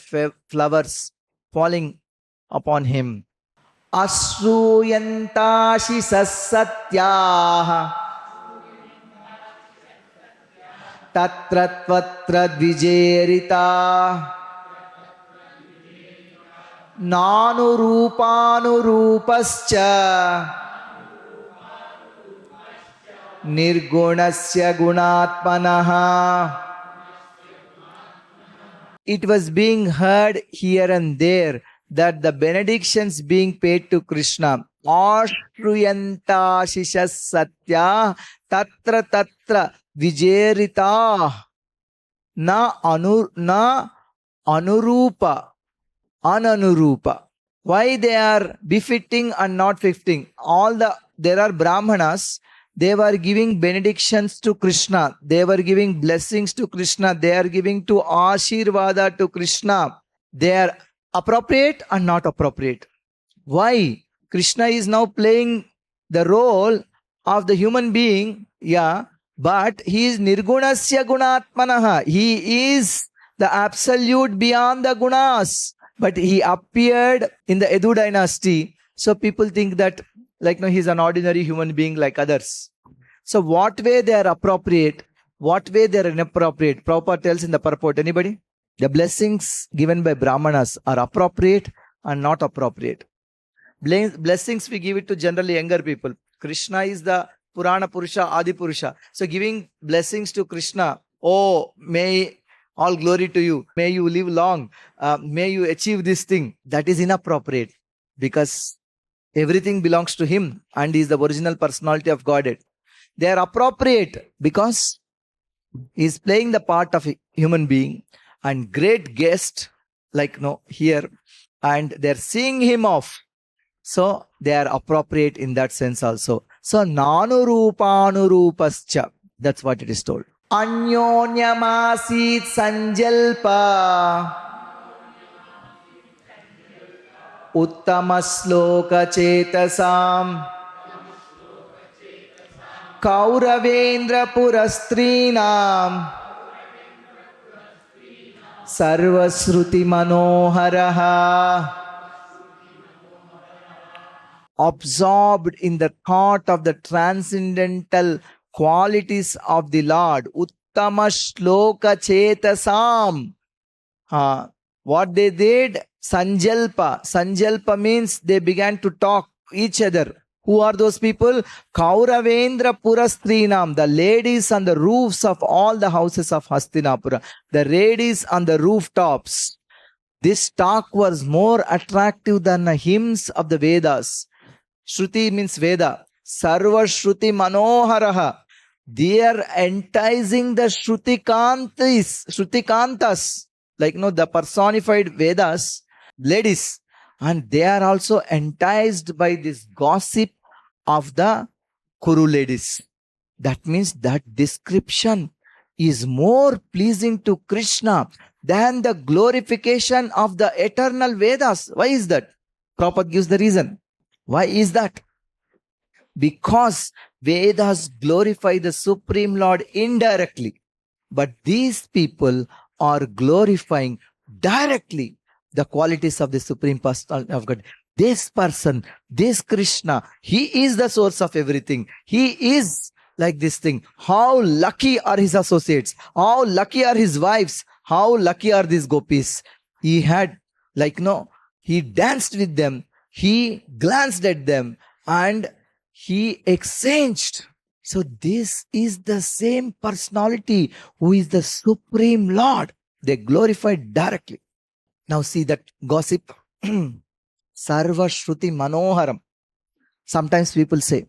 flowers falling upon him. Asruyantashi sassatyaha tatratvatra dvijerita nanurupascha nirgunasya gunatmanaha. It was being heard here and there that the benedictions being paid to Krishna, Ashruyanta Shishas Satya Tatra Tatra Vijerita Na Anurupa Ananurupa. Why they are befitting and not fitting? There are Brahmanas, they were giving benedictions to Krishna, they were giving blessings to Krishna, they are giving to Ashirvada to Krishna. They are appropriate and not appropriate. Why? Krishna is now playing the role of the human being, but he is nirgunasya gunatmanaha. He is the absolute beyond the gunas. But he appeared in the Edu dynasty. So people think that he is an ordinary human being like others. So what way they are appropriate, what way they are inappropriate? Prabhupada tells in the purport. Anybody? The blessings given by Brahmanas are appropriate and not appropriate. Blessings we give it to generally younger people. Krishna is the Purana Purusha, Adi Purusha. So giving blessings to Krishna, may all glory to you, may you live long, may you achieve this thing. That is inappropriate because everything belongs to him and he is the original personality of Godhead. They are appropriate because he is playing the part of a human being and great guest here, and they're seeing him off, so they are appropriate in that sense also. So nanurupanurupascha, that's what it is told. Anyonyamasit sanjalpa uttamasloka chetasam kauravendra purastrinam Sarvasruti Manoharaha. Absorbed in the thought of the transcendental qualities of the Lord. Uttama Shloka Chetasam. What they did? Sanjalpa. Sanjalpa means they began to talk each other. Who are those people? Kauravendra Purastrinam, the ladies on the roofs of all the houses of Hastināpura, the ladies on the rooftops. This talk was more attractive than the hymns of the Vedas. Shruti means Veda. Sarva Shruti Manoharaha. They are enticing the Shrutikantas, the personified Vedas, ladies. And they are also enticed by this gossip of the Kuru ladies. That means that description is more pleasing to Krishna than the glorification of the eternal Vedas. Why is that? Prabhupada gives the reason. Why is that? Because Vedas glorify the Supreme Lord indirectly. But these people are glorifying directly the qualities of the Supreme Personality of God. This person, this Krishna, he is the source of everything. He is like this thing. How lucky are his associates? How lucky are his wives? How lucky are these gopis? He had, he danced with them. He glanced at them and He exchanged. So this is the same personality who is the Supreme Lord. They glorified directly. Now see that gossip. Sarva Shruti Manoharam. Sometimes people say,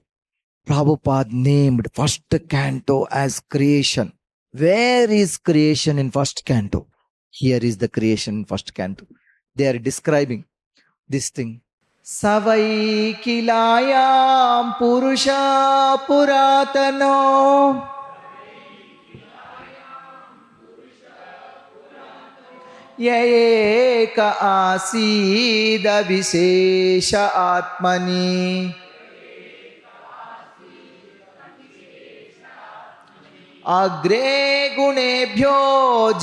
Prabhupada named first canto as creation. Where is creation in first canto? Here is the creation in first canto. They are describing this thing. Savai kilayam purusha puratano yayeka asida vishesha atmani agre gunebhyo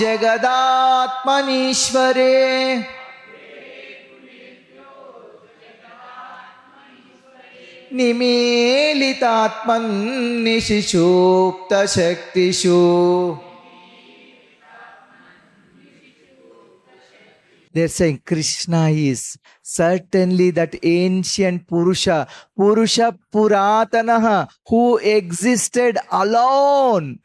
jagadatmanishvare निमीलितात्मन् निशिशुप्त शक्तिषु. They're saying Krishna is certainly that ancient Purusha, Purusha Puratanaha, who existed alone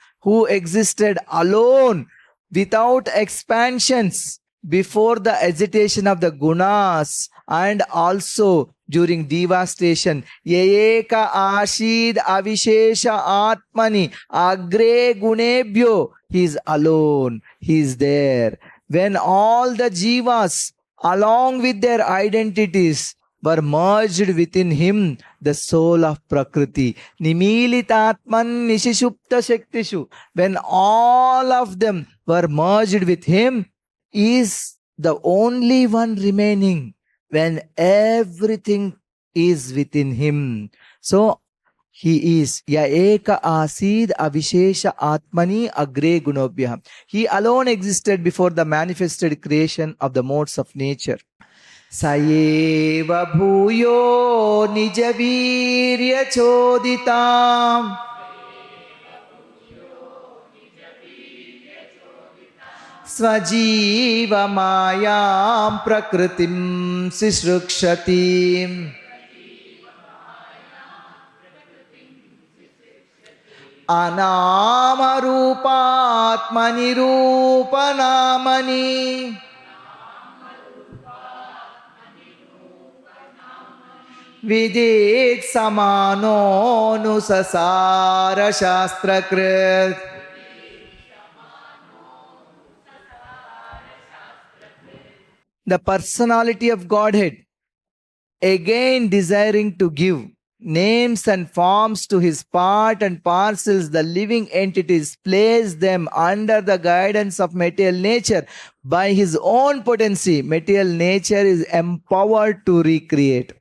without expansions before the agitation of the gunas and also during devastation. Yayeka ashid avishesha atmani agre gunebhyo. He is alone. He is there. When all the jivas along with their identities were merged within him, the soul of Prakriti. Nimilitatman nishishupta shaktishu. When all of them were merged with him, is the only one remaining. When everything is within him. So, he is Yaeka Asid Avishesha Atmani Agre Gunobhyah. He alone existed before the manifested creation of the modes of nature. Sayeva Bhuyo Nijavirya Choditam Svajiva Mayam Prakritim Sishrukshati Anama Rupatmani Rupanamani Vidit Samano Nusasara Shastrakrit. The personality of Godhead, again desiring to give names and forms to his part and parcels, the living entities, place them under the guidance of material nature. By his own potency, material nature is empowered to recreate.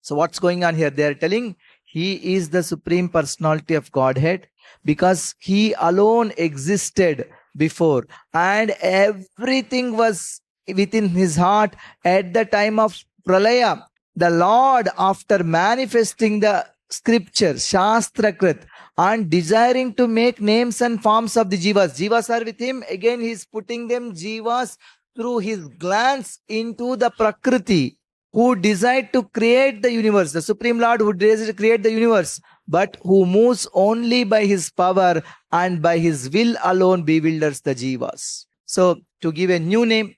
So what's going on here? They are telling he is the Supreme Personality of Godhead because he alone existed before and everything was within his heart at the time of Pralaya. The Lord, after manifesting the scriptures, Shastrakrit, and desiring to make names and forms of the jivas. Jivas are with him. Again, he is putting them jivas through his glance into the Prakriti, who desired to create the universe. The Supreme Lord who desired to create the universe, but who moves only by his power and by his will alone bewilders the jivas. So, to give a new name,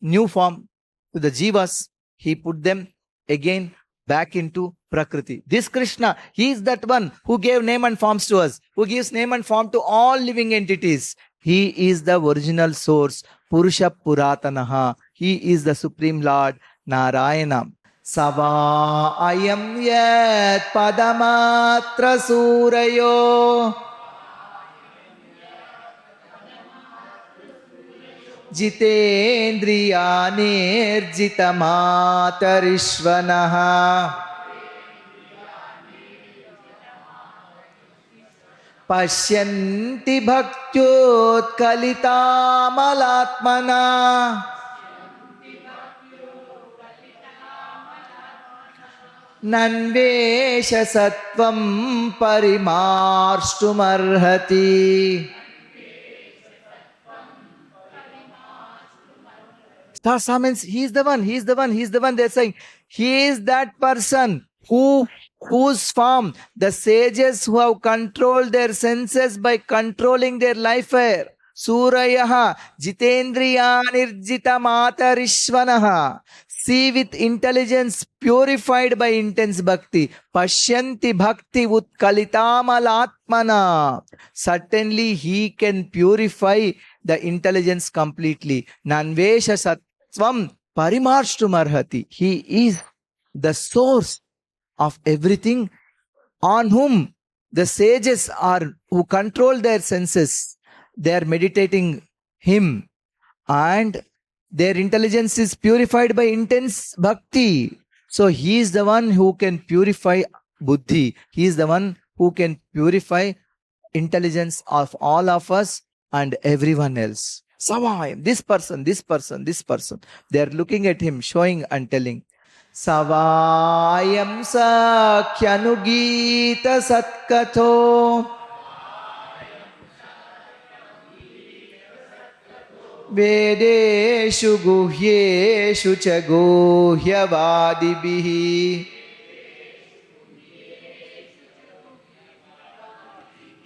new form to the jivas, he put them again back into Prakriti. This Krishna, he is that one who gave name and forms to us, who gives name and form to all living entities. He is the original source, Purusha Puratanaha. He is the Supreme Lord, Narayana. Sava ayam yat padamatra surayo Jitendriya nirjita matarishvanaha Pashyanti bhaktyot kalitamalatmana Nanvesha sattvam parimarshtumarhati. Stasa means he is the one. They're saying he is that person whose form the sages who have controlled their senses by controlling their life fire. Surayaha jitendriyanirjita matarishvanaha. See with intelligence purified by intense bhakti. Pashyanti bhakti utkalitamal Certainly he can purify the intelligence completely. Nanvesha sattvam parimarshtumarhati. He is the source of everything, on whom the sages are, who control their senses. They are meditating him, and their intelligence is purified by intense bhakti. So he is the one who can purify buddhi. He is the one who can purify intelligence of all of us and everyone else. Savayam, this person. They are looking at him, showing and telling. Savayam sakyanugita satkatho Vedeshu guhyeshu cha guhyavadibihi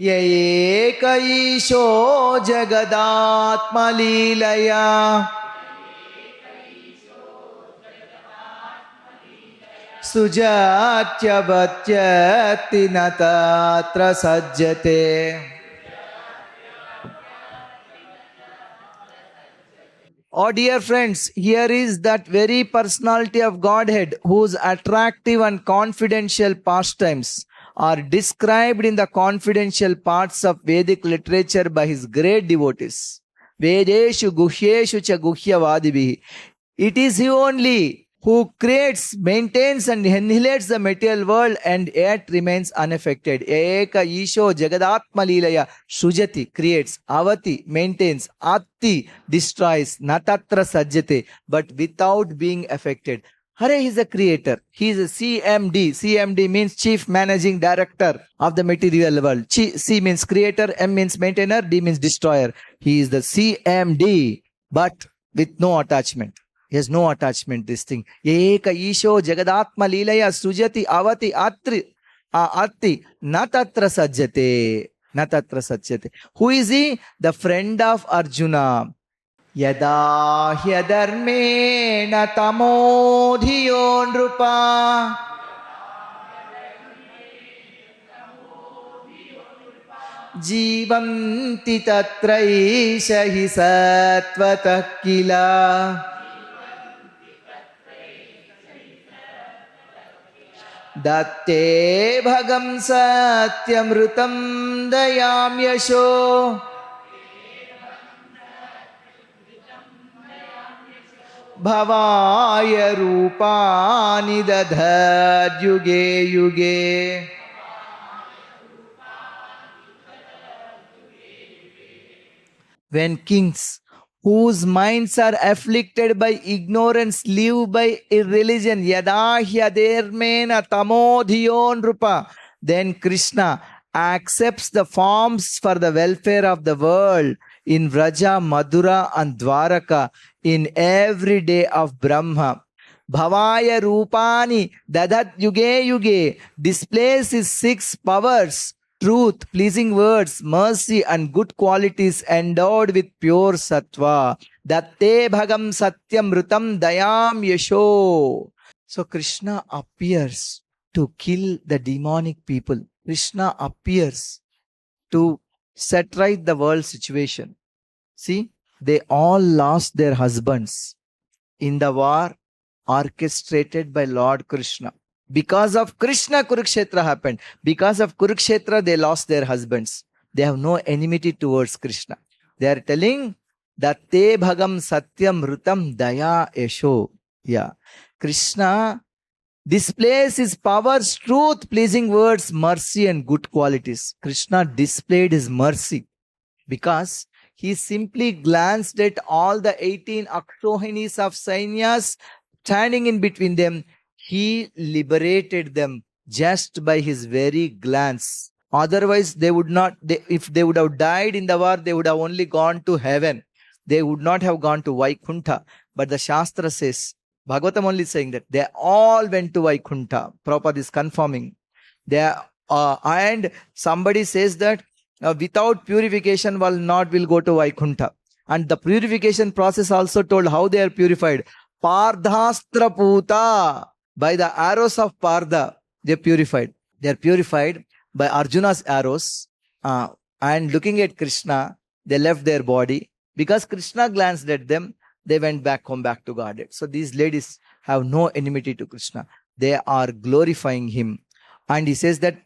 Yayeka isho jagadatma leelaya Sujatya vatyati natatra sajjate. Oh dear friends, here is that very personality of Godhead whose attractive and confidential pastimes are described in the confidential parts of Vedic literature by his great devotees. Vedeshu guhyeshu cha guhyavadibihi. It is he only who creates, maintains and annihilates the material world and yet remains unaffected. Eka isho jagadatma leelaya. Sujati creates, avati maintains, atti destroys, natatra sajjate, but without being affected. Hare is a creator. He is a CMD. CMD means Chief Managing Director of the material world. C means creator, M means maintainer, D means destroyer. He is the CMD, but with no attachment. He has no attachment, this thing. Eka isho jagadatma leelaya sujati avati atti natatra sajjate. Natatra sajjate. Who is he? The friend of Arjuna. Yada hyadharmena tamodhiyo nrupa jivanti tatraisha hi satvatah kila Datte bhagam satyamrutam dayam yasho Bhavaya rupani dadhad yuge yuge. When kings whose minds are afflicted by ignorance live by irreligion, yada hyadharmena tamodhiyo nrupa, then Krishna accepts the forms for the welfare of the world in Vraja, Madhura and Dvārakā in every day of Brahma. Bhavaya rupani dadat yuge yuge displays his 6 powers: truth, pleasing words, mercy and good qualities endowed with pure sattva. Datte bhagam satyam rutam dayam yasho. So Krishna appears to kill the demonic people. Krishna appears to set right the world situation. See, they all lost their husbands in the war orchestrated by Lord Kṛṣṇa. Because of Krishna, Kurukṣetra happened. Because of Kurukṣetra, they lost their husbands. They have no enmity towards Krishna. They are telling that te bhagam satyam rutam daya yasho. Yeah. Krishna displays his powers, truth, pleasing words, mercy and good qualities. Krishna displayed his mercy because he simply glanced at all the 18 Akshohinis of Sainyas standing in between them. He liberated them just by his very glance. Otherwise, they would not, if they would have died in the war, they would have only gone to heaven. They would not have gone to Vaikuntha. But the Shastra says, Bhagavatam only saying that they all went to Vaikuntha. Prabhupada is confirming. And somebody says that without purification will go to Vaikuntha. And the purification process also told how they are purified. Pardhastra Puta. By the arrows of Pardha, they are purified. They are purified by Arjuna's arrows. And looking at Krishna, they left their body. Because Krishna glanced at them, they went back home, back to Godhead. So these ladies have no enmity to Krishna. They are glorifying him. And he says that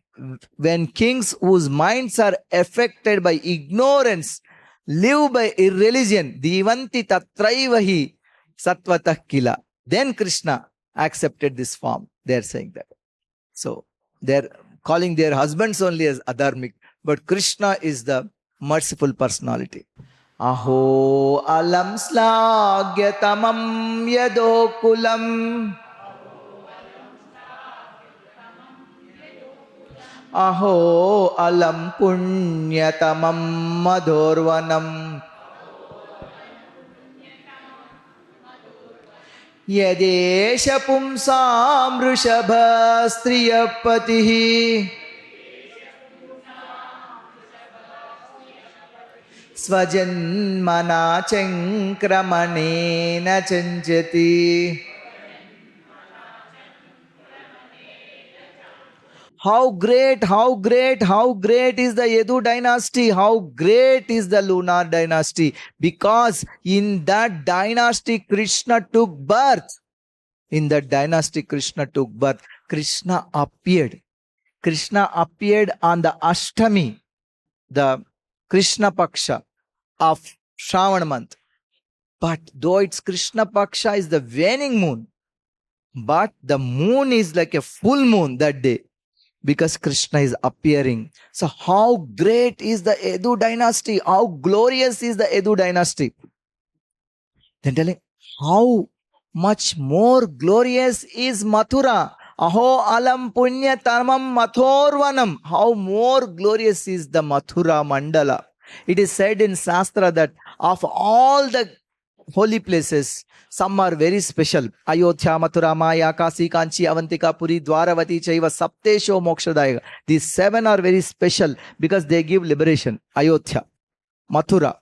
when kings whose minds are affected by ignorance live by irreligion, divanti tatraivahi satvatah kila. Then Krishna accepted this form. They are saying that. So they're calling their husbands only as adharmic. But Krishna is the merciful personality. Aho alam slagyatamam yadokulam. Aho alam punyatamam madhorvanam. Yadesha pumsam rishabha striyapatihi. Svajanmana chankramane chanjati. How great is the Yadu dynasty? How great is the lunar dynasty? Because in that dynasty, Krishna took birth. Krishna appeared. Krishna appeared on the Ashtami, the Krishna Paksha of Shravan month. But though it's Krishna Paksha is the waning moon, but the moon is like a full moon that day. Because Krishna is appearing. So how great is the Edu dynasty? How glorious is the Edu dynasty? Then telling how much more glorious is Mathura. Aho alam punya tamam mathorvanam. How more glorious is the Mathura Mandala. It is said in Shastra that of all the holy places, some are very special. Ayodhya, Mathura, Maya, Kasi, Kanchi, Avantika, Puri, Dvaravati, Chaiva, Saptesho, Mokshadaya. These 7 are very special because they give liberation. Ayodhya, Mathura,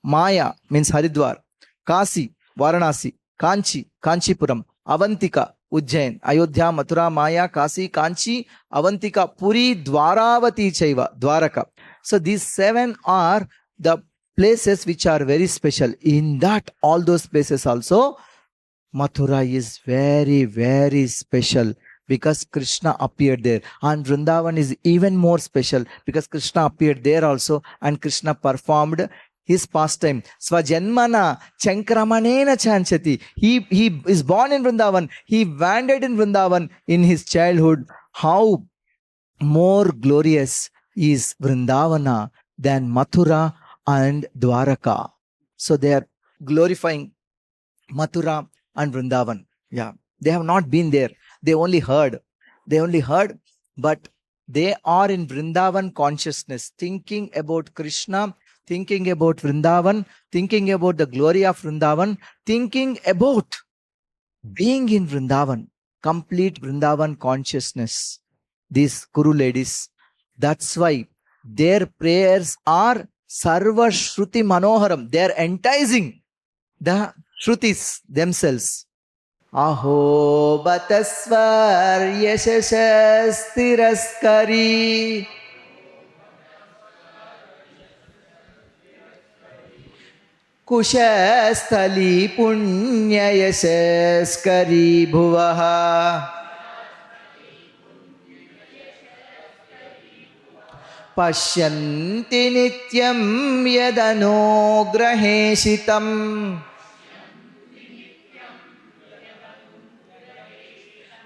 Maya means Haridwar, Kasi, Varanasi, Kanchi, Kanchipuram, Avantika, Ujjain. Ayodhya, Mathura, Maya, Kasi, Kanchi, Avantika, Puri, Dvaravati, Chaiva, Dvāraka. So these 7 are the places which are very special. In that, all those places also, Mathura is very, very special because Krishna appeared there. And Vrindavan is even more special because Krishna appeared there also and Krishna performed his pastime. Svajanmana chankramanena chanchati. He is born in Vrindavan. He wandered in Vrindavan in his childhood. How more glorious is Vrindavana than Mathura and Dvāraka. So they are glorifying Mathura and Vrindavan. Yeah, they have not been there. They only heard. But they are in Vrindavan consciousness, thinking about Krishna, thinking about Vrindavan, thinking about the glory of Vrindavan, thinking about being in Vrindavan, complete Vrindavan consciousness. These Kuru ladies, that's why their prayers are Sarva Shruti Manoharam. They are enticing the Shrutis themselves. Aho Batasvar Yashashas Tiraskari. Kushasthali Punya Yashaskari Bhuvaha. Pashyanti nityam yadanograheshitam.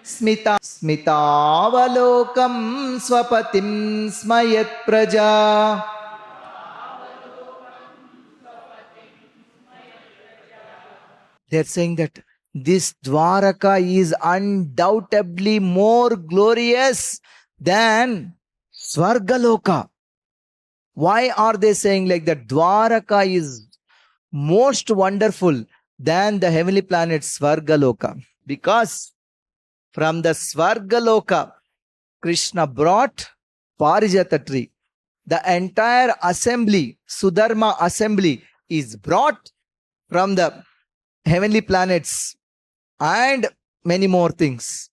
Smitavalokam swapatim smayat praja. They are saying that this Dvāraka is undoubtedly more glorious than Svargaloka. Why are they saying like that? Dvāraka is most wonderful than the heavenly planet Svargaloka. Because from the Svargaloka, Krishna brought Parijata tree. The entire assembly, Sudharma assembly, is brought from the heavenly planets and many more things.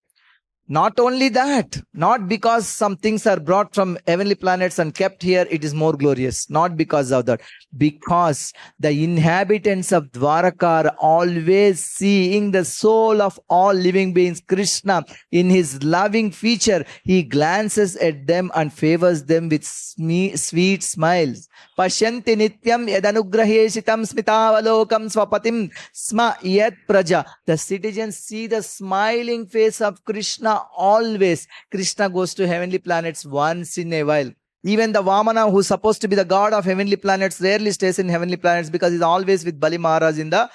Not only that, not because some things are brought from heavenly planets and kept here, it is more glorious. Not because of that. Because the inhabitants of Dvārakā are always seeing the soul of all living beings. Krishna, in his loving feature, he glances at them and favors them with sweet smiles. Pashyanti nityam yadanugraheshitam smitavalokam swapatim sma yat praja. The citizens see the smiling face of Krishna always. Krishna goes to heavenly planets once in a while. Even the Vamana, who's supposed to be the god of heavenly planets, rarely stays in heavenly planets because he's always with Bali Maharaj in the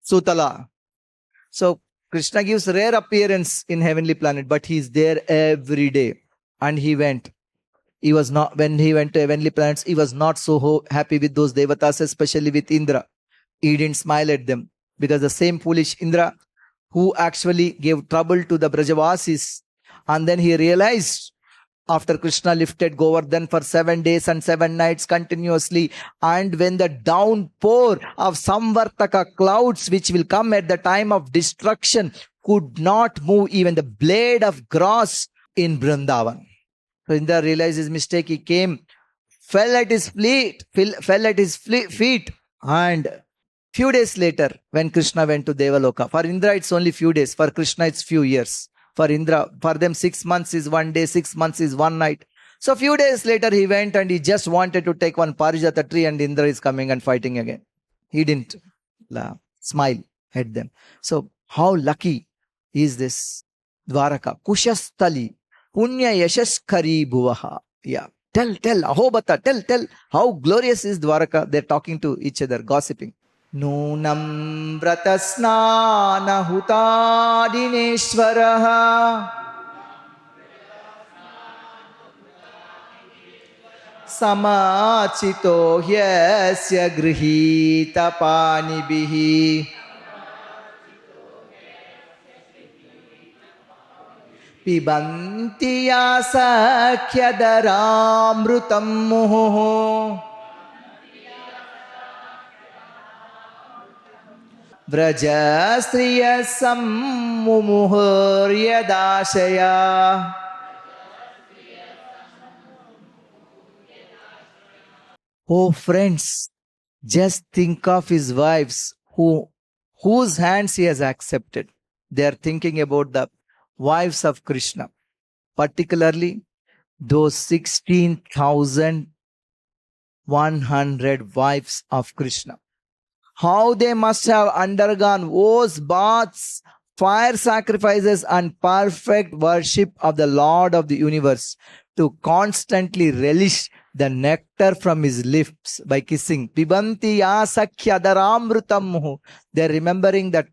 Sutala. So Krishna gives rare appearance in heavenly planet, but he's there every day. And he went. He was not, when he went to heavenly planets, he was not so happy with those devatas, especially with Indra. He didn't smile at them because the same foolish Indra who actually gave trouble to the Brajavasis, and then he realized after Krishna lifted Govardhan for 7 days and 7 nights continuously, and when the downpour of Samvartaka clouds which will come at the time of destruction could not move even the blade of grass in Vrindavan. So Indra realized his mistake. He came, fell at his feet, and few days later, when Krishna went to Devaloka, for Indra it's only few days, for Krishna it's few years. For Indra, for them 6 months is 1 day, 6 months is 1 night. So few days later he went and he just wanted to take one Parijata tree, and Indra is coming and fighting again. He didn't smile at them. So how lucky is this Dvārakā? Kushastali, Punya Yashashkari Bhuvaha. Yeah. Tell, Ahobata, tell, how glorious is Dvārakā. They're talking to each other, gossiping. Nūnam vratasnāna hutādineshvaraha samācito hyasya grihita pānibihi pibanti yāsakhyadarāmrutam muhuhu Vrajastriya sammumuhuryadashaya. Oh friends, just think of his wives whose hands he has accepted. They are thinking about the wives of Krishna, particularly those 16,100 wives of Krishna. How they must have undergone wars, baths, fire sacrifices, and perfect worship of the Lord of the universe to constantly relish the nectar from his lips by kissing. Pibanti yasakhyadarāmrutam muhu. They're remembering that,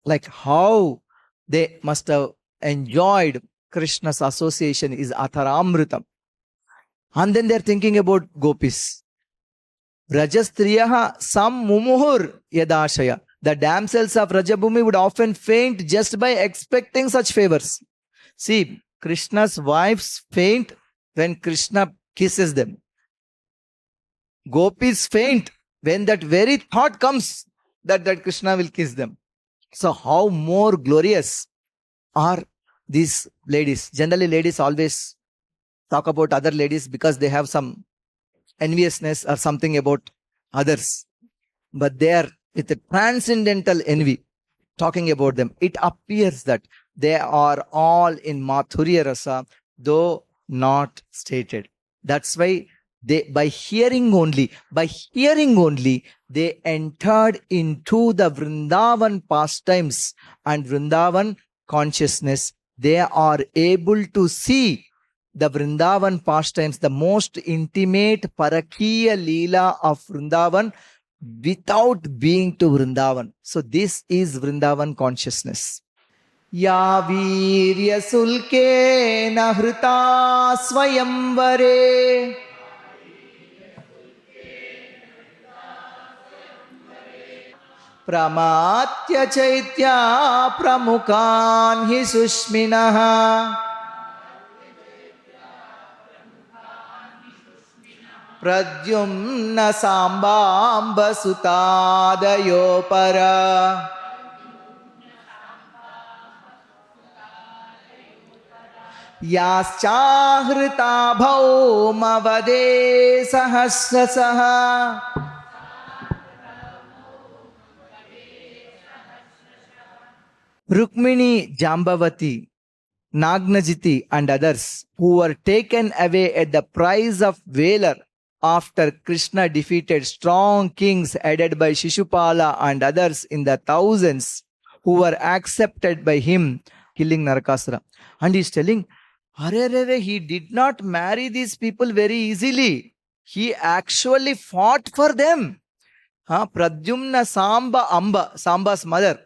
like how they must have enjoyed Krishna's association is Atharamrutam. And then they're thinking about gopis. Rajastriyaha sam mumuhur yadashaya. The damsels of Rajabhumi would often faint just by expecting such favors. See, Krishna's wives faint when Krishna kisses them. Gopis faint when that very thought comes that Krishna will kiss them. So how more glorious are these ladies? Generally, ladies always talk about other ladies because they have some enviousness or something about others. But they are with a transcendental envy talking about them. It appears that they are all in Madhurya Rasa, though not stated. That's why they, by hearing only, they entered into the Vrindavan pastimes and Vrindavan consciousness. They are able to see the Vrindavan pastimes, the most intimate Parakiya Leela of Vrindavan without being to Vrindavan. So this is Vrindavan consciousness. Ya virya sulke nahrita swayamvare Pramatya chaitya pramukan hi sushminaha Pradyumna sambamba sutadayo para Yaschahrita bhaumavade sahasrasaha Rukmini Jambavati, Nagnajiti and others who were taken away at the price of valor after Krishna defeated strong kings headed by Shishupala and others in the thousands who were accepted by him, killing Narakasura. And he's telling, he did not marry these people very easily. He actually fought for them. Pradyumna Samba Amba, Samba's mother.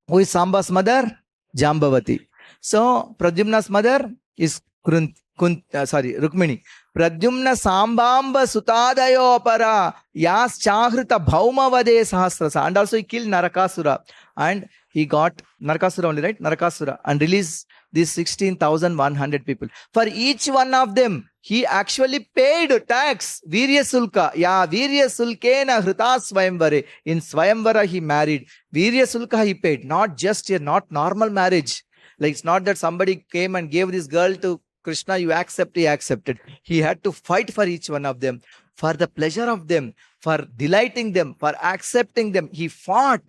Who is Samba's mother? Jambavati. So, Pradyumna's mother is Rukmini. Pradyumna Sambamba Sutadayo Para Yas Chahrita Bhaumavade Sahasrasa. And also he killed Narakasura. And he got Narakasura only, right? Narakasura. And released these 16,100 people. For each one of them, he actually paid tax. Virya Sulka. Yeah, Virya Sulkena Hrita Swayamvare. In Swayamvara he married. Virya Sulka he paid. Not just a not normal marriage. Like it's not that somebody came and gave this girl to Krishna, you accept, he accepted. He had to fight for each one of them. For the pleasure of them. For delighting them. For accepting them. He fought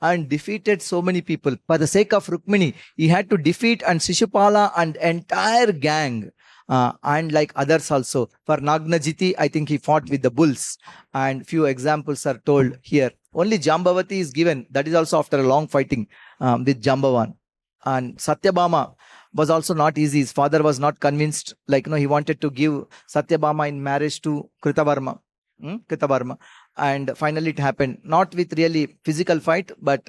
and defeated so many people. For the sake of Rukmini, he had to defeat and Shishupala and entire gang. And like others also. For Nagnajiti, I think he fought with the bulls. And few examples are told here. Only Jambavati is given. That is also after a long fighting with Jambavan. And Satyabhama was also not easy. His father was not convinced. He wanted to give Satyabhama in marriage to Kritavarma. And finally it happened. Not with really physical fight, but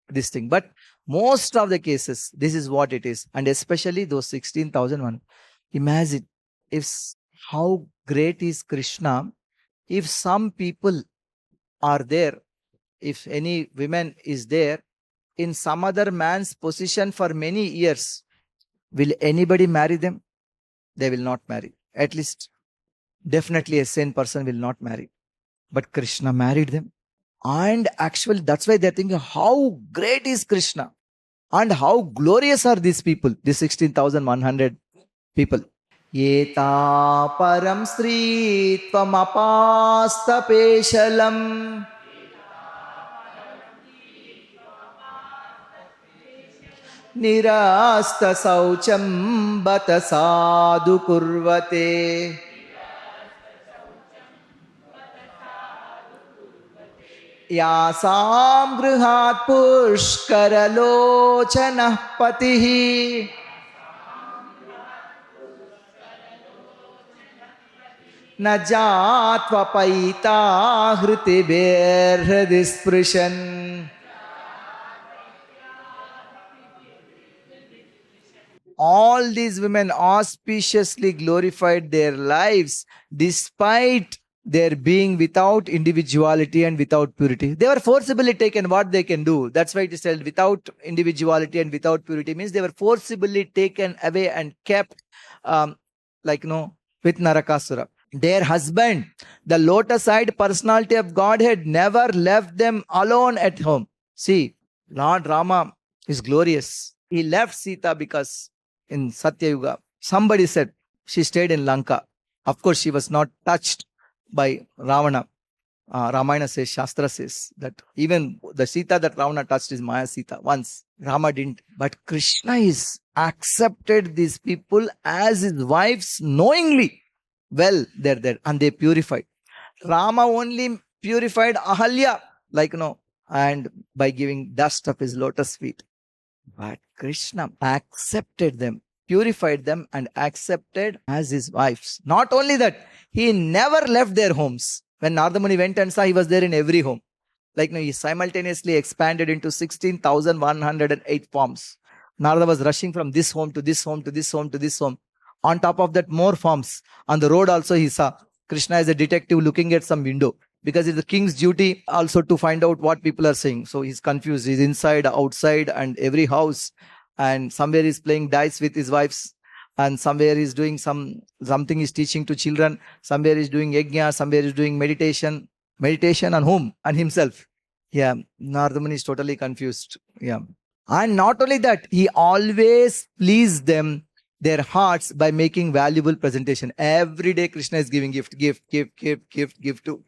this thing. But most of the cases, this is what it is. And especially those 16,001. Imagine how great is Krishna if some people are there, if any women is there in some other man's position for many years. Will anybody marry them? They will not marry. At least, definitely a sane person will not marry. But Krishna married them. And actually, that's why they're thinking, how great is Krishna? And how glorious are these people, these 16,100 people. Yeta param sri tvam apasta peshalam Nirasta saucham bata sadhu kurvate Yasam grihat pushkaralochanah patihi Najatva paita hrutibir hridisprishan All these women auspiciously glorified their lives despite their being without individuality and without purity. They were forcibly taken. What they can do? That's why it is said without individuality and without purity means they were forcibly taken away and kept with Narakasura. Their husband, the lotus-eyed personality of Godhead, never left them alone at home. See, Lord Rama is glorious. He left Sita because in Satya Yuga, somebody said she stayed in Lanka. Of course, she was not touched by Ravana. Ramayana says, Shastra says that even the Sita that Ravana touched is Maya Sita once. Rama didn't. But Krishna is accepted these people as his wives knowingly. Well, they're there and they purified. Rama only purified Ahalya, and by giving dust of his lotus feet. But Krishna accepted them, purified them and accepted as his wives. Not only that, he never left their homes. When Narada Muni went and saw, he was there in every home. He simultaneously expanded into 16,108 forms. Narada was rushing from this home to this home to this home to this home. On top of that, more forms. On the road also he saw Krishna as a detective looking at some window. because it's the king's duty also to find out what people are saying. So he's confused. He's inside, outside, and every house. And somewhere he's playing dice with his wives. And somewhere he's doing something he's teaching to children. Somewhere he's doing yajna. Somewhere he's doing meditation. Meditation on whom? On himself. Yeah. Narada Muni is totally confused. Yeah. And not only that, he always pleased them, their hearts, by making valuable presentation. Every day Krishna is giving gift to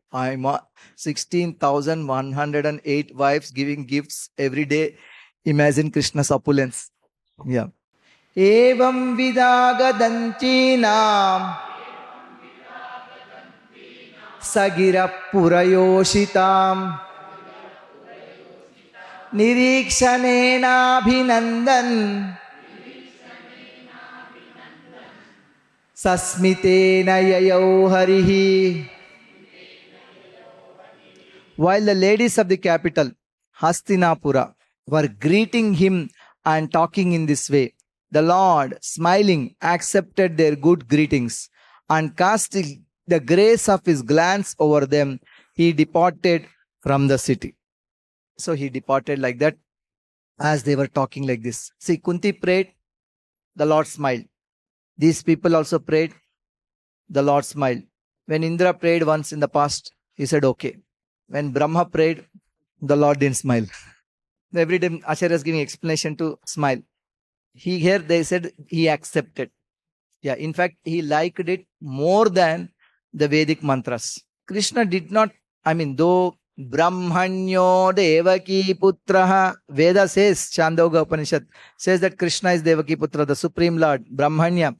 16,108 wives giving gifts every day. Imagine Krishna's opulence. Yeah. Evam vidagadantínam sagira purayoshitam nirikshanenabhinandan sasmitena yayau harihi. While the ladies of the capital, Hastināpura, were greeting him and talking in this way, the Lord, smiling, accepted their good greetings, and casting the grace of his glance over them, he departed from the city. So he departed like that as they were talking like this. See, Kunti prayed, the Lord smiled. These people also prayed, the Lord smiled. When Indra prayed once in the past, he said okay. When Brahma prayed, the Lord didn't smile. Every day Acharya is giving explanation to smile. Here they said he accepted. Yeah, in fact, he liked it more than the Vedic mantras. Krishna did not, though Brahmanyo Devaki Putraha, Veda says, Chandogya Upanishad says that Krishna is Devaki Putra, the Supreme Lord. Brahmanya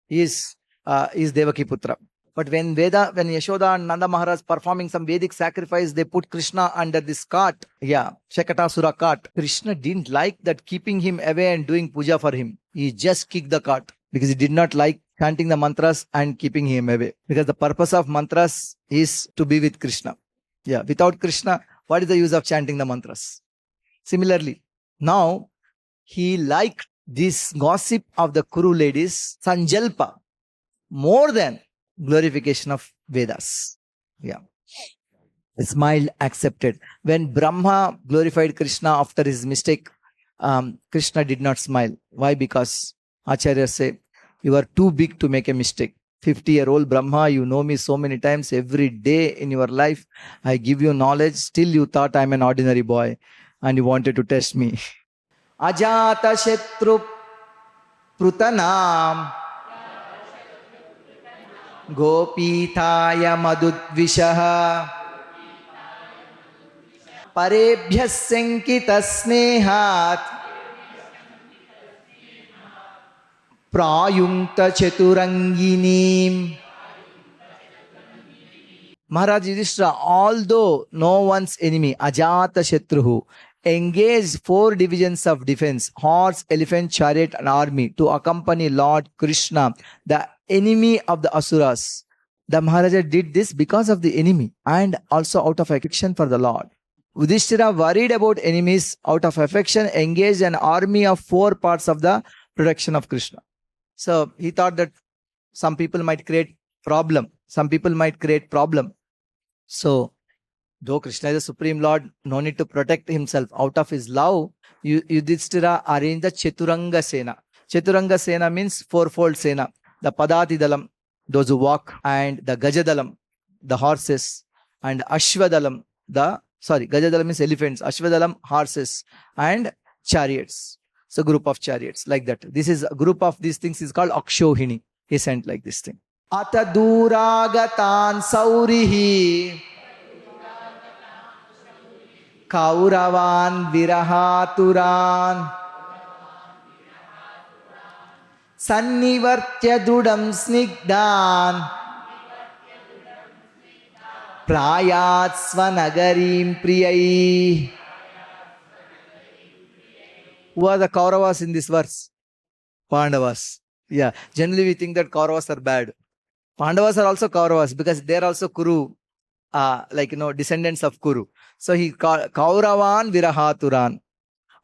is Devaki Putra. But when Yashoda and Nanda Maharaj performing some Vedic sacrifice, they put Krishna under this cart. Yeah, Shakatasura cart. Krishna didn't like that, keeping him away and doing puja for him. He just kicked the cart because he did not like chanting the mantras and keeping him away. Because the purpose of mantras is to be with Krishna. Yeah, without Krishna, what is the use of chanting the mantras? Similarly, now he liked this gossip of the Kuru ladies, Sanjalpa, more than glorification of Vedas. Yeah. He smiled, accepted. When Brahma glorified Krishna after his mistake, Krishna did not smile. Why? Because Acharyas say, you are too big to make a mistake. 50-year-old Brahma, you know me so many times, every day in your life, I give you knowledge, still you thought I'm an ordinary boy and you wanted to test me. Ajata Shetru Prutanam Gopithaya Madudvishaha Parebhyas Sankita Snehat Prayunkta Cheturanginim. Mahārāja Yudhiṣṭhira, although no one's enemy, Ajata Shatruhu, engaged 4 divisions of defense, horse, elephant, chariot and army to accompany Lord Kṛṣṇa, the enemy of the Asuras. The Mahāraja did this because of the enemy and also out of affection for the Lord. Yudhiṣṭhira, worried about enemies, out of affection, engaged an army of 4 parts of the protection of Krishna. So he thought that some people might create problem. So, though Krishna is the Supreme Lord, no need to protect himself. Out of his love, Yudhiṣṭhira arranged the Cheturanga Sena. Cheturanga Sena means 4-fold Sena. The Padati Dalam, those who walk, and the Gajadalam, the horses, and Ashvadalam, Gajadalam means elephants, Ashvadalam, horses, and chariots. So group of chariots, like that. This is a group of these things is called Akshohini. He sent like this thing. Ataduragatan Saurihi Kauravan Virahaturan Sannivartya Dudam Snigdan Prayat Svanagarim Priyai. Who are the Kauravas in this verse? Pandavas. Yeah, generally we think that Kauravas are bad. Pandavas are also Kauravas because they are also Kuru, descendants of Kuru. So he called Kauravan Virahaturan.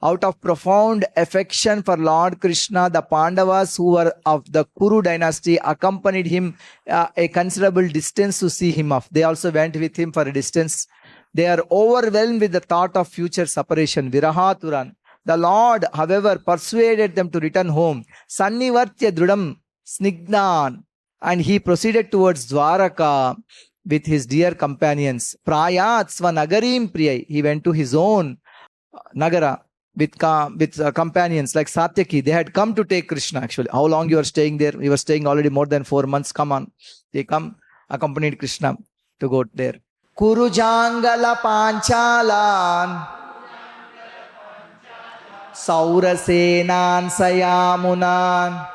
Out of profound affection for Lord Kṛṣṇa, the Pandavas who were of the Kuru dynasty accompanied him a considerable distance to see him off. They also went with him for a distance. They are overwhelmed with the thought of future separation. Virahaturan. The Lord, however, persuaded them to return home. Sannivartya drudam snignan. And he proceeded towards Dvārakā with his dear companions. Prayat svanagarim priyai. He went to his own Nagara with companions like Satyaki. They had come to take Kṛṣṇa actually. How long you are staying there? You were staying already more than 4 months. Come on. They come, accompanied Kṛṣṇa to go there. Kurujangala Panchalan Saurasenan Sayamunan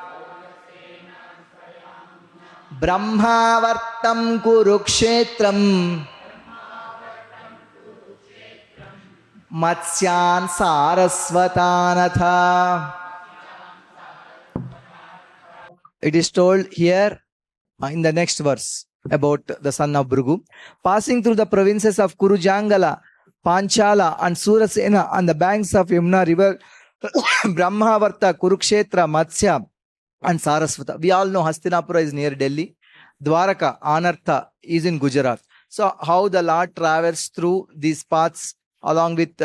Brahmavartam Kurukṣetram Matsyan Sarasvatanatha. It is told here in the next verse about the son of Bhrigu. Passing through the provinces of Kurujangala, Panchala and Surasena on the banks of Yamuna river, Brahmavarta, Kurukṣetra, Matsya and Sarasvata. We all know Hastināpura is near Delhi. Dvārakā, Anartha is in Gujarat. So how the Lord travels through these paths along with,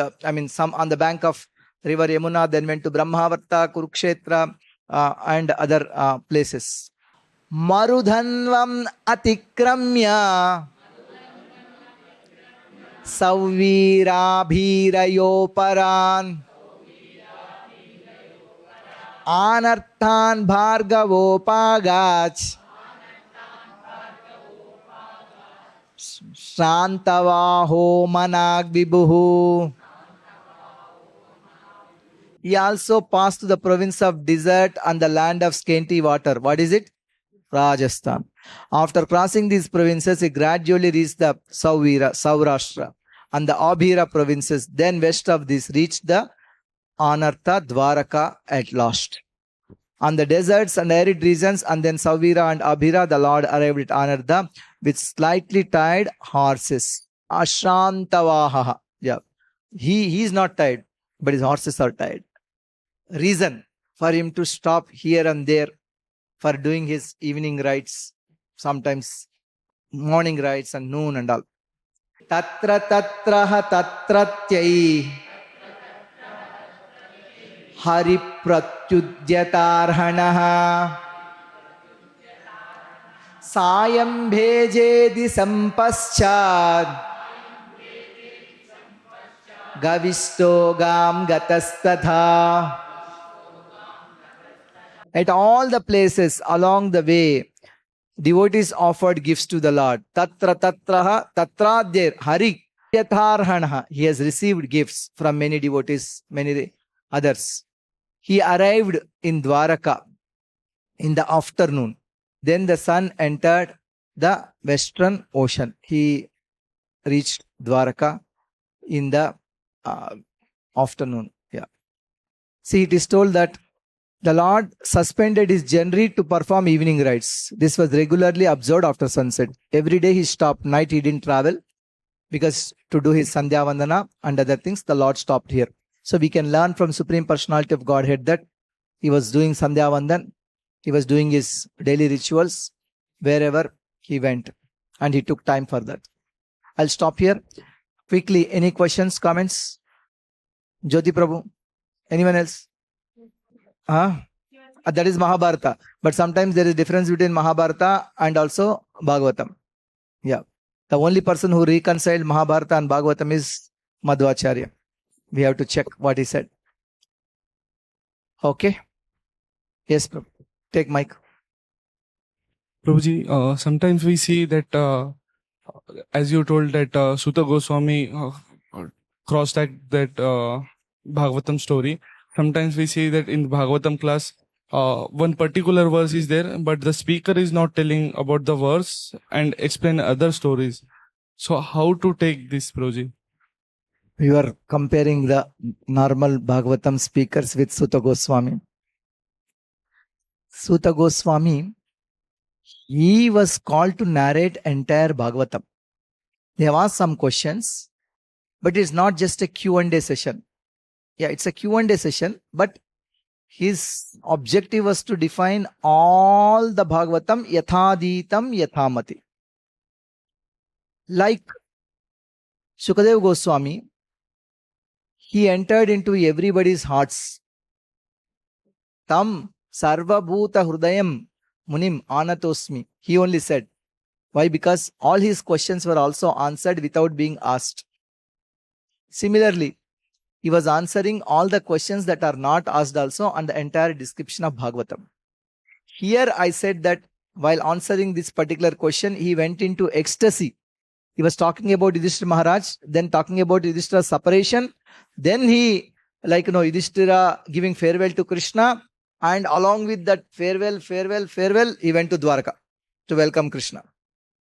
some on the bank of river Yamuna, then went to Brahmavarta, Kurukṣetra and other places. Marudhanvam atikramya Savirabhirayoparan Anarthan Bhargavopagach Shantavaho Managvibhuhu. He also passed to the province of desert and the land of scanty water. What is it? Rajasthan. After crossing these provinces, he gradually reached the Saurashtra and the Abhira provinces. Then west of this reached the Anartha Dvārakā at last. On the deserts and arid regions, and then Sauvira and Abhira, the Lord arrived at Anartha with slightly tired horses. Ashantavaha. Yeah. He is not tired, but his horses are tired. Reason for him to stop here and there for doing his evening rites, sometimes morning rites and noon and all. Tatra tatraha tatratyai Hari pratyudyatarhanaha Sayam bhejedi sampaschad Gavisto gam gatastatha. At all the places along the way, devotees offered gifts to the Lord. Tatra tatraha tatradyer hari yatharhanaha. He has received gifts from many devotees, many others. He arrived in Dvārakā in the afternoon. Then the sun entered the western ocean. He reached Dvārakā in the afternoon. Yeah. See, it is told that the Lord suspended his journey to perform evening rites. This was regularly observed after sunset. Every day he stopped. Night he didn't travel because to do his Sandhya Vandana and other things, the Lord stopped here. So we can learn from Supreme Personality of Godhead that he was doing Sandhya Vandan. He was doing his daily rituals wherever he went. And he took time for that. I'll stop here. Quickly, any questions, comments? Jyoti Prabhu? Anyone else? That is Mahabharata. But sometimes there is difference between Mahabharata and also Bhagavatam. Yeah. The only person who reconciled Mahabharata and Bhagavatam is Madhvacharya. We have to check what he said. Okay. Yes, Prabhu. Take mic. Prabhuji, sometimes we see that, as you told that Sūta Gosvāmī crossed that Bhagavatam story. Sometimes we see that in Bhagavatam class, one particular verse is there, but the speaker is not telling about the verse and explain other stories. So how to take this, Prabhuji? You are comparing the normal Bhagavatam speakers with Sūta Gosvāmī. Sūta Gosvāmī, he was called to narrate entire Bhagavatam. They have asked some questions, but it's not just a Q&A session. it's a Q&A session, but his objective was to define all the Bhagavatam yathaditam yathamati. Like Sukadeva Goswami, he entered into everybody's hearts. Tam sarva bhuta hrudayam munim anatosmi. He only said. Why? Because all his questions were also answered without being asked. Similarly, he was answering all the questions that are not asked also on the entire description of Bhagavatam. Here I said that while answering this particular question, he went into ecstasy. He was talking about Yudhiṣṭhira Maharaj, then talking about Yudhiṣṭhira's separation. Then he, Yudhiṣṭhira giving farewell to Krishna. And along with that farewell, he went to Dvārakā to welcome Krishna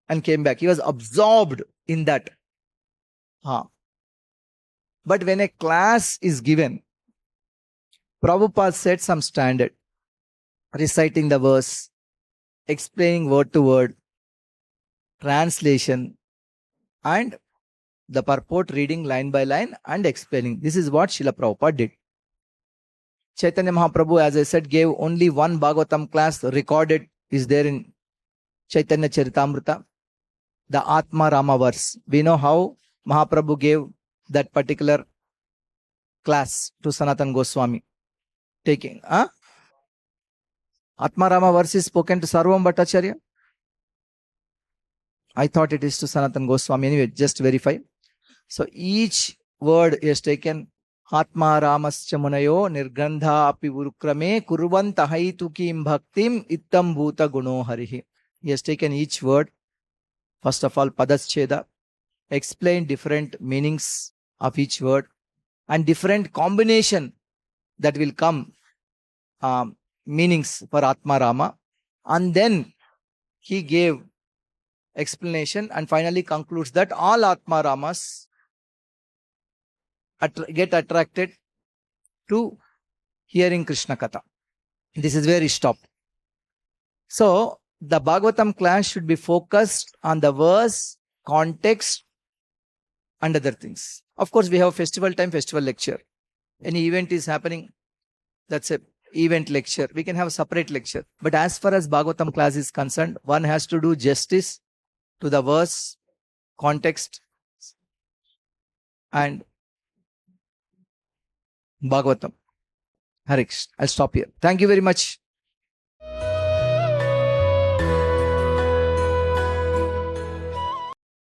and came back. He was absorbed in that. But when a class is given, Prabhupada set some standard. Reciting the verse, explaining word to word, translation, and the purport reading line by line and explaining. This is what Srila Prabhupada did. Chaitanya Mahaprabhu, as I said, gave only one Bhagavatam class recorded, is there in Chaitanya Charitamrita, the Atma Rama verse. We know how Mahaprabhu gave that particular class to Sanatana Goswami. Taking, Atma Rama verse is spoken to Sarvam Bhattacharya. I thought it is to Sanatana Goswami. Anyway, just verify. So each word is taken. Atma Ramascha Munayo Nirgandha Api Urukrame Kurvanta Haitukim Bhaktim Ittam Bhuta Guno Harihi. He has taken each word. First of all, Padascheda. Explain different meanings of each word and different combination that will come, meanings for Atma Rama. And then he gave explanation and finally concludes that all Atma Ramas get attracted to hearing Krishna Katha. This is where he stopped. So, the Bhagavatam class should be focused on the verse, context, and other things. Of course, we have festival time, festival lecture. Any event is happening, that's a event lecture. We can have a separate lecture. But as far as Bhagavatam class is concerned, one has to do justice to the verse, context, and Bhagavatam. Hare Krishna. I'll stop here. Thank you very much.